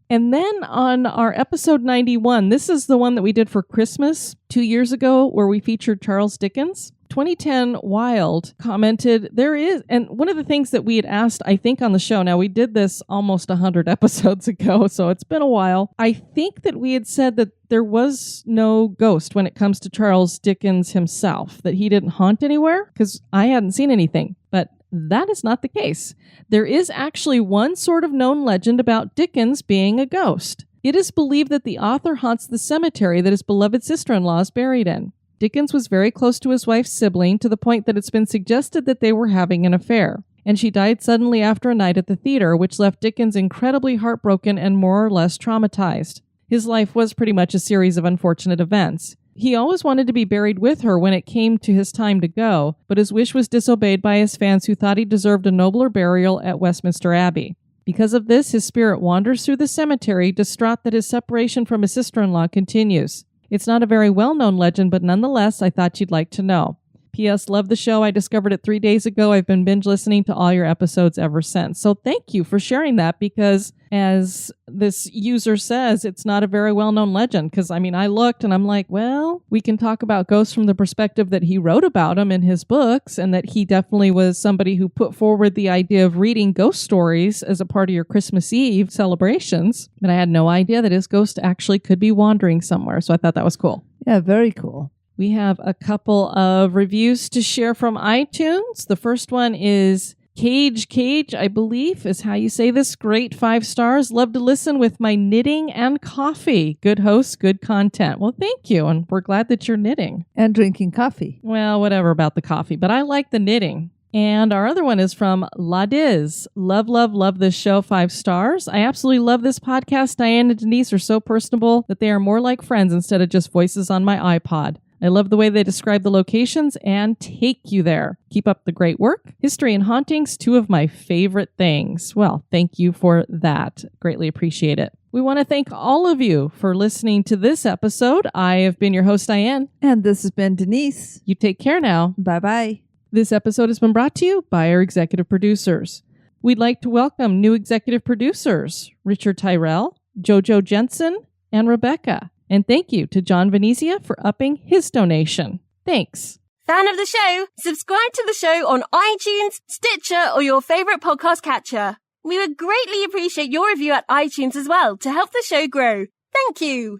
And then on our episode 91, this is the one that we did for Christmas 2 years ago, where we featured Charles Dickens. 2010 Wild commented, there is, and one of the things that we had asked, I think, on the show, now we did this almost 100 episodes ago, so it's been a while. I think that we had said that there was no ghost when it comes to Charles Dickens himself, that he didn't haunt anywhere, because I hadn't seen anything. But that is not the case. There is actually one sort of known legend about Dickens being a ghost. It is believed that the author haunts the cemetery that his beloved sister-in-law is buried in. Dickens was very close to his wife's sibling, to the point that it's been suggested that they were having an affair. And she died suddenly after a night at the theater, which left Dickens incredibly heartbroken and more or less traumatized. His life was pretty much a series of unfortunate events. He always wanted to be buried with her when it came to his time to go, but his wish was disobeyed by his fans who thought he deserved a nobler burial at Westminster Abbey. Because of this, his spirit wanders through the cemetery, distraught that his separation from his sister-in-law continues. It's not a very well-known legend, but nonetheless, I thought you'd like to know. P.S. Love the show. I discovered it 3 days ago. I've been binge listening to all your episodes ever since. So thank you for sharing that, because as this user says, it's not a very well-known legend. Because, I mean, I looked and I'm like, well, we can talk about ghosts from the perspective that he wrote about them in his books, and that he definitely was somebody who put forward the idea of reading ghost stories as a part of your Christmas Eve celebrations. But I had no idea that his ghost actually could be wandering somewhere. So I thought that was cool. Yeah, very cool. We have a couple of reviews to share from iTunes. The first one is Cage, I believe is how you say this. Great, 5 stars. Love to listen with my knitting and coffee. Good host, good content. Well, thank you. And we're glad that you're knitting. And drinking coffee. Well, whatever about the coffee, but I like the knitting. And our other one is from Ladiz. Love this show, 5 stars. I absolutely love this podcast. Diane and Denise are so personable that they are more like friends instead of just voices on my iPod. I love the way they describe the locations and take you there. Keep up the great work. History and hauntings, 2 of my favorite things. Well, thank you for that. Greatly appreciate it. We want to thank all of you for listening to this episode. I have been your host, Diane. And this has been Denise. You take care now. Bye-bye. This episode has been brought to you by our executive producers. We'd like to welcome new executive producers, Richard Tyrell, Jojo Jensen, and Rebecca. And thank you to John Venezia for upping his donation. Thanks. Fan of the show? Subscribe to the show on iTunes, Stitcher, or your favorite podcast catcher. We would greatly appreciate your review at iTunes as well to help the show grow. Thank you.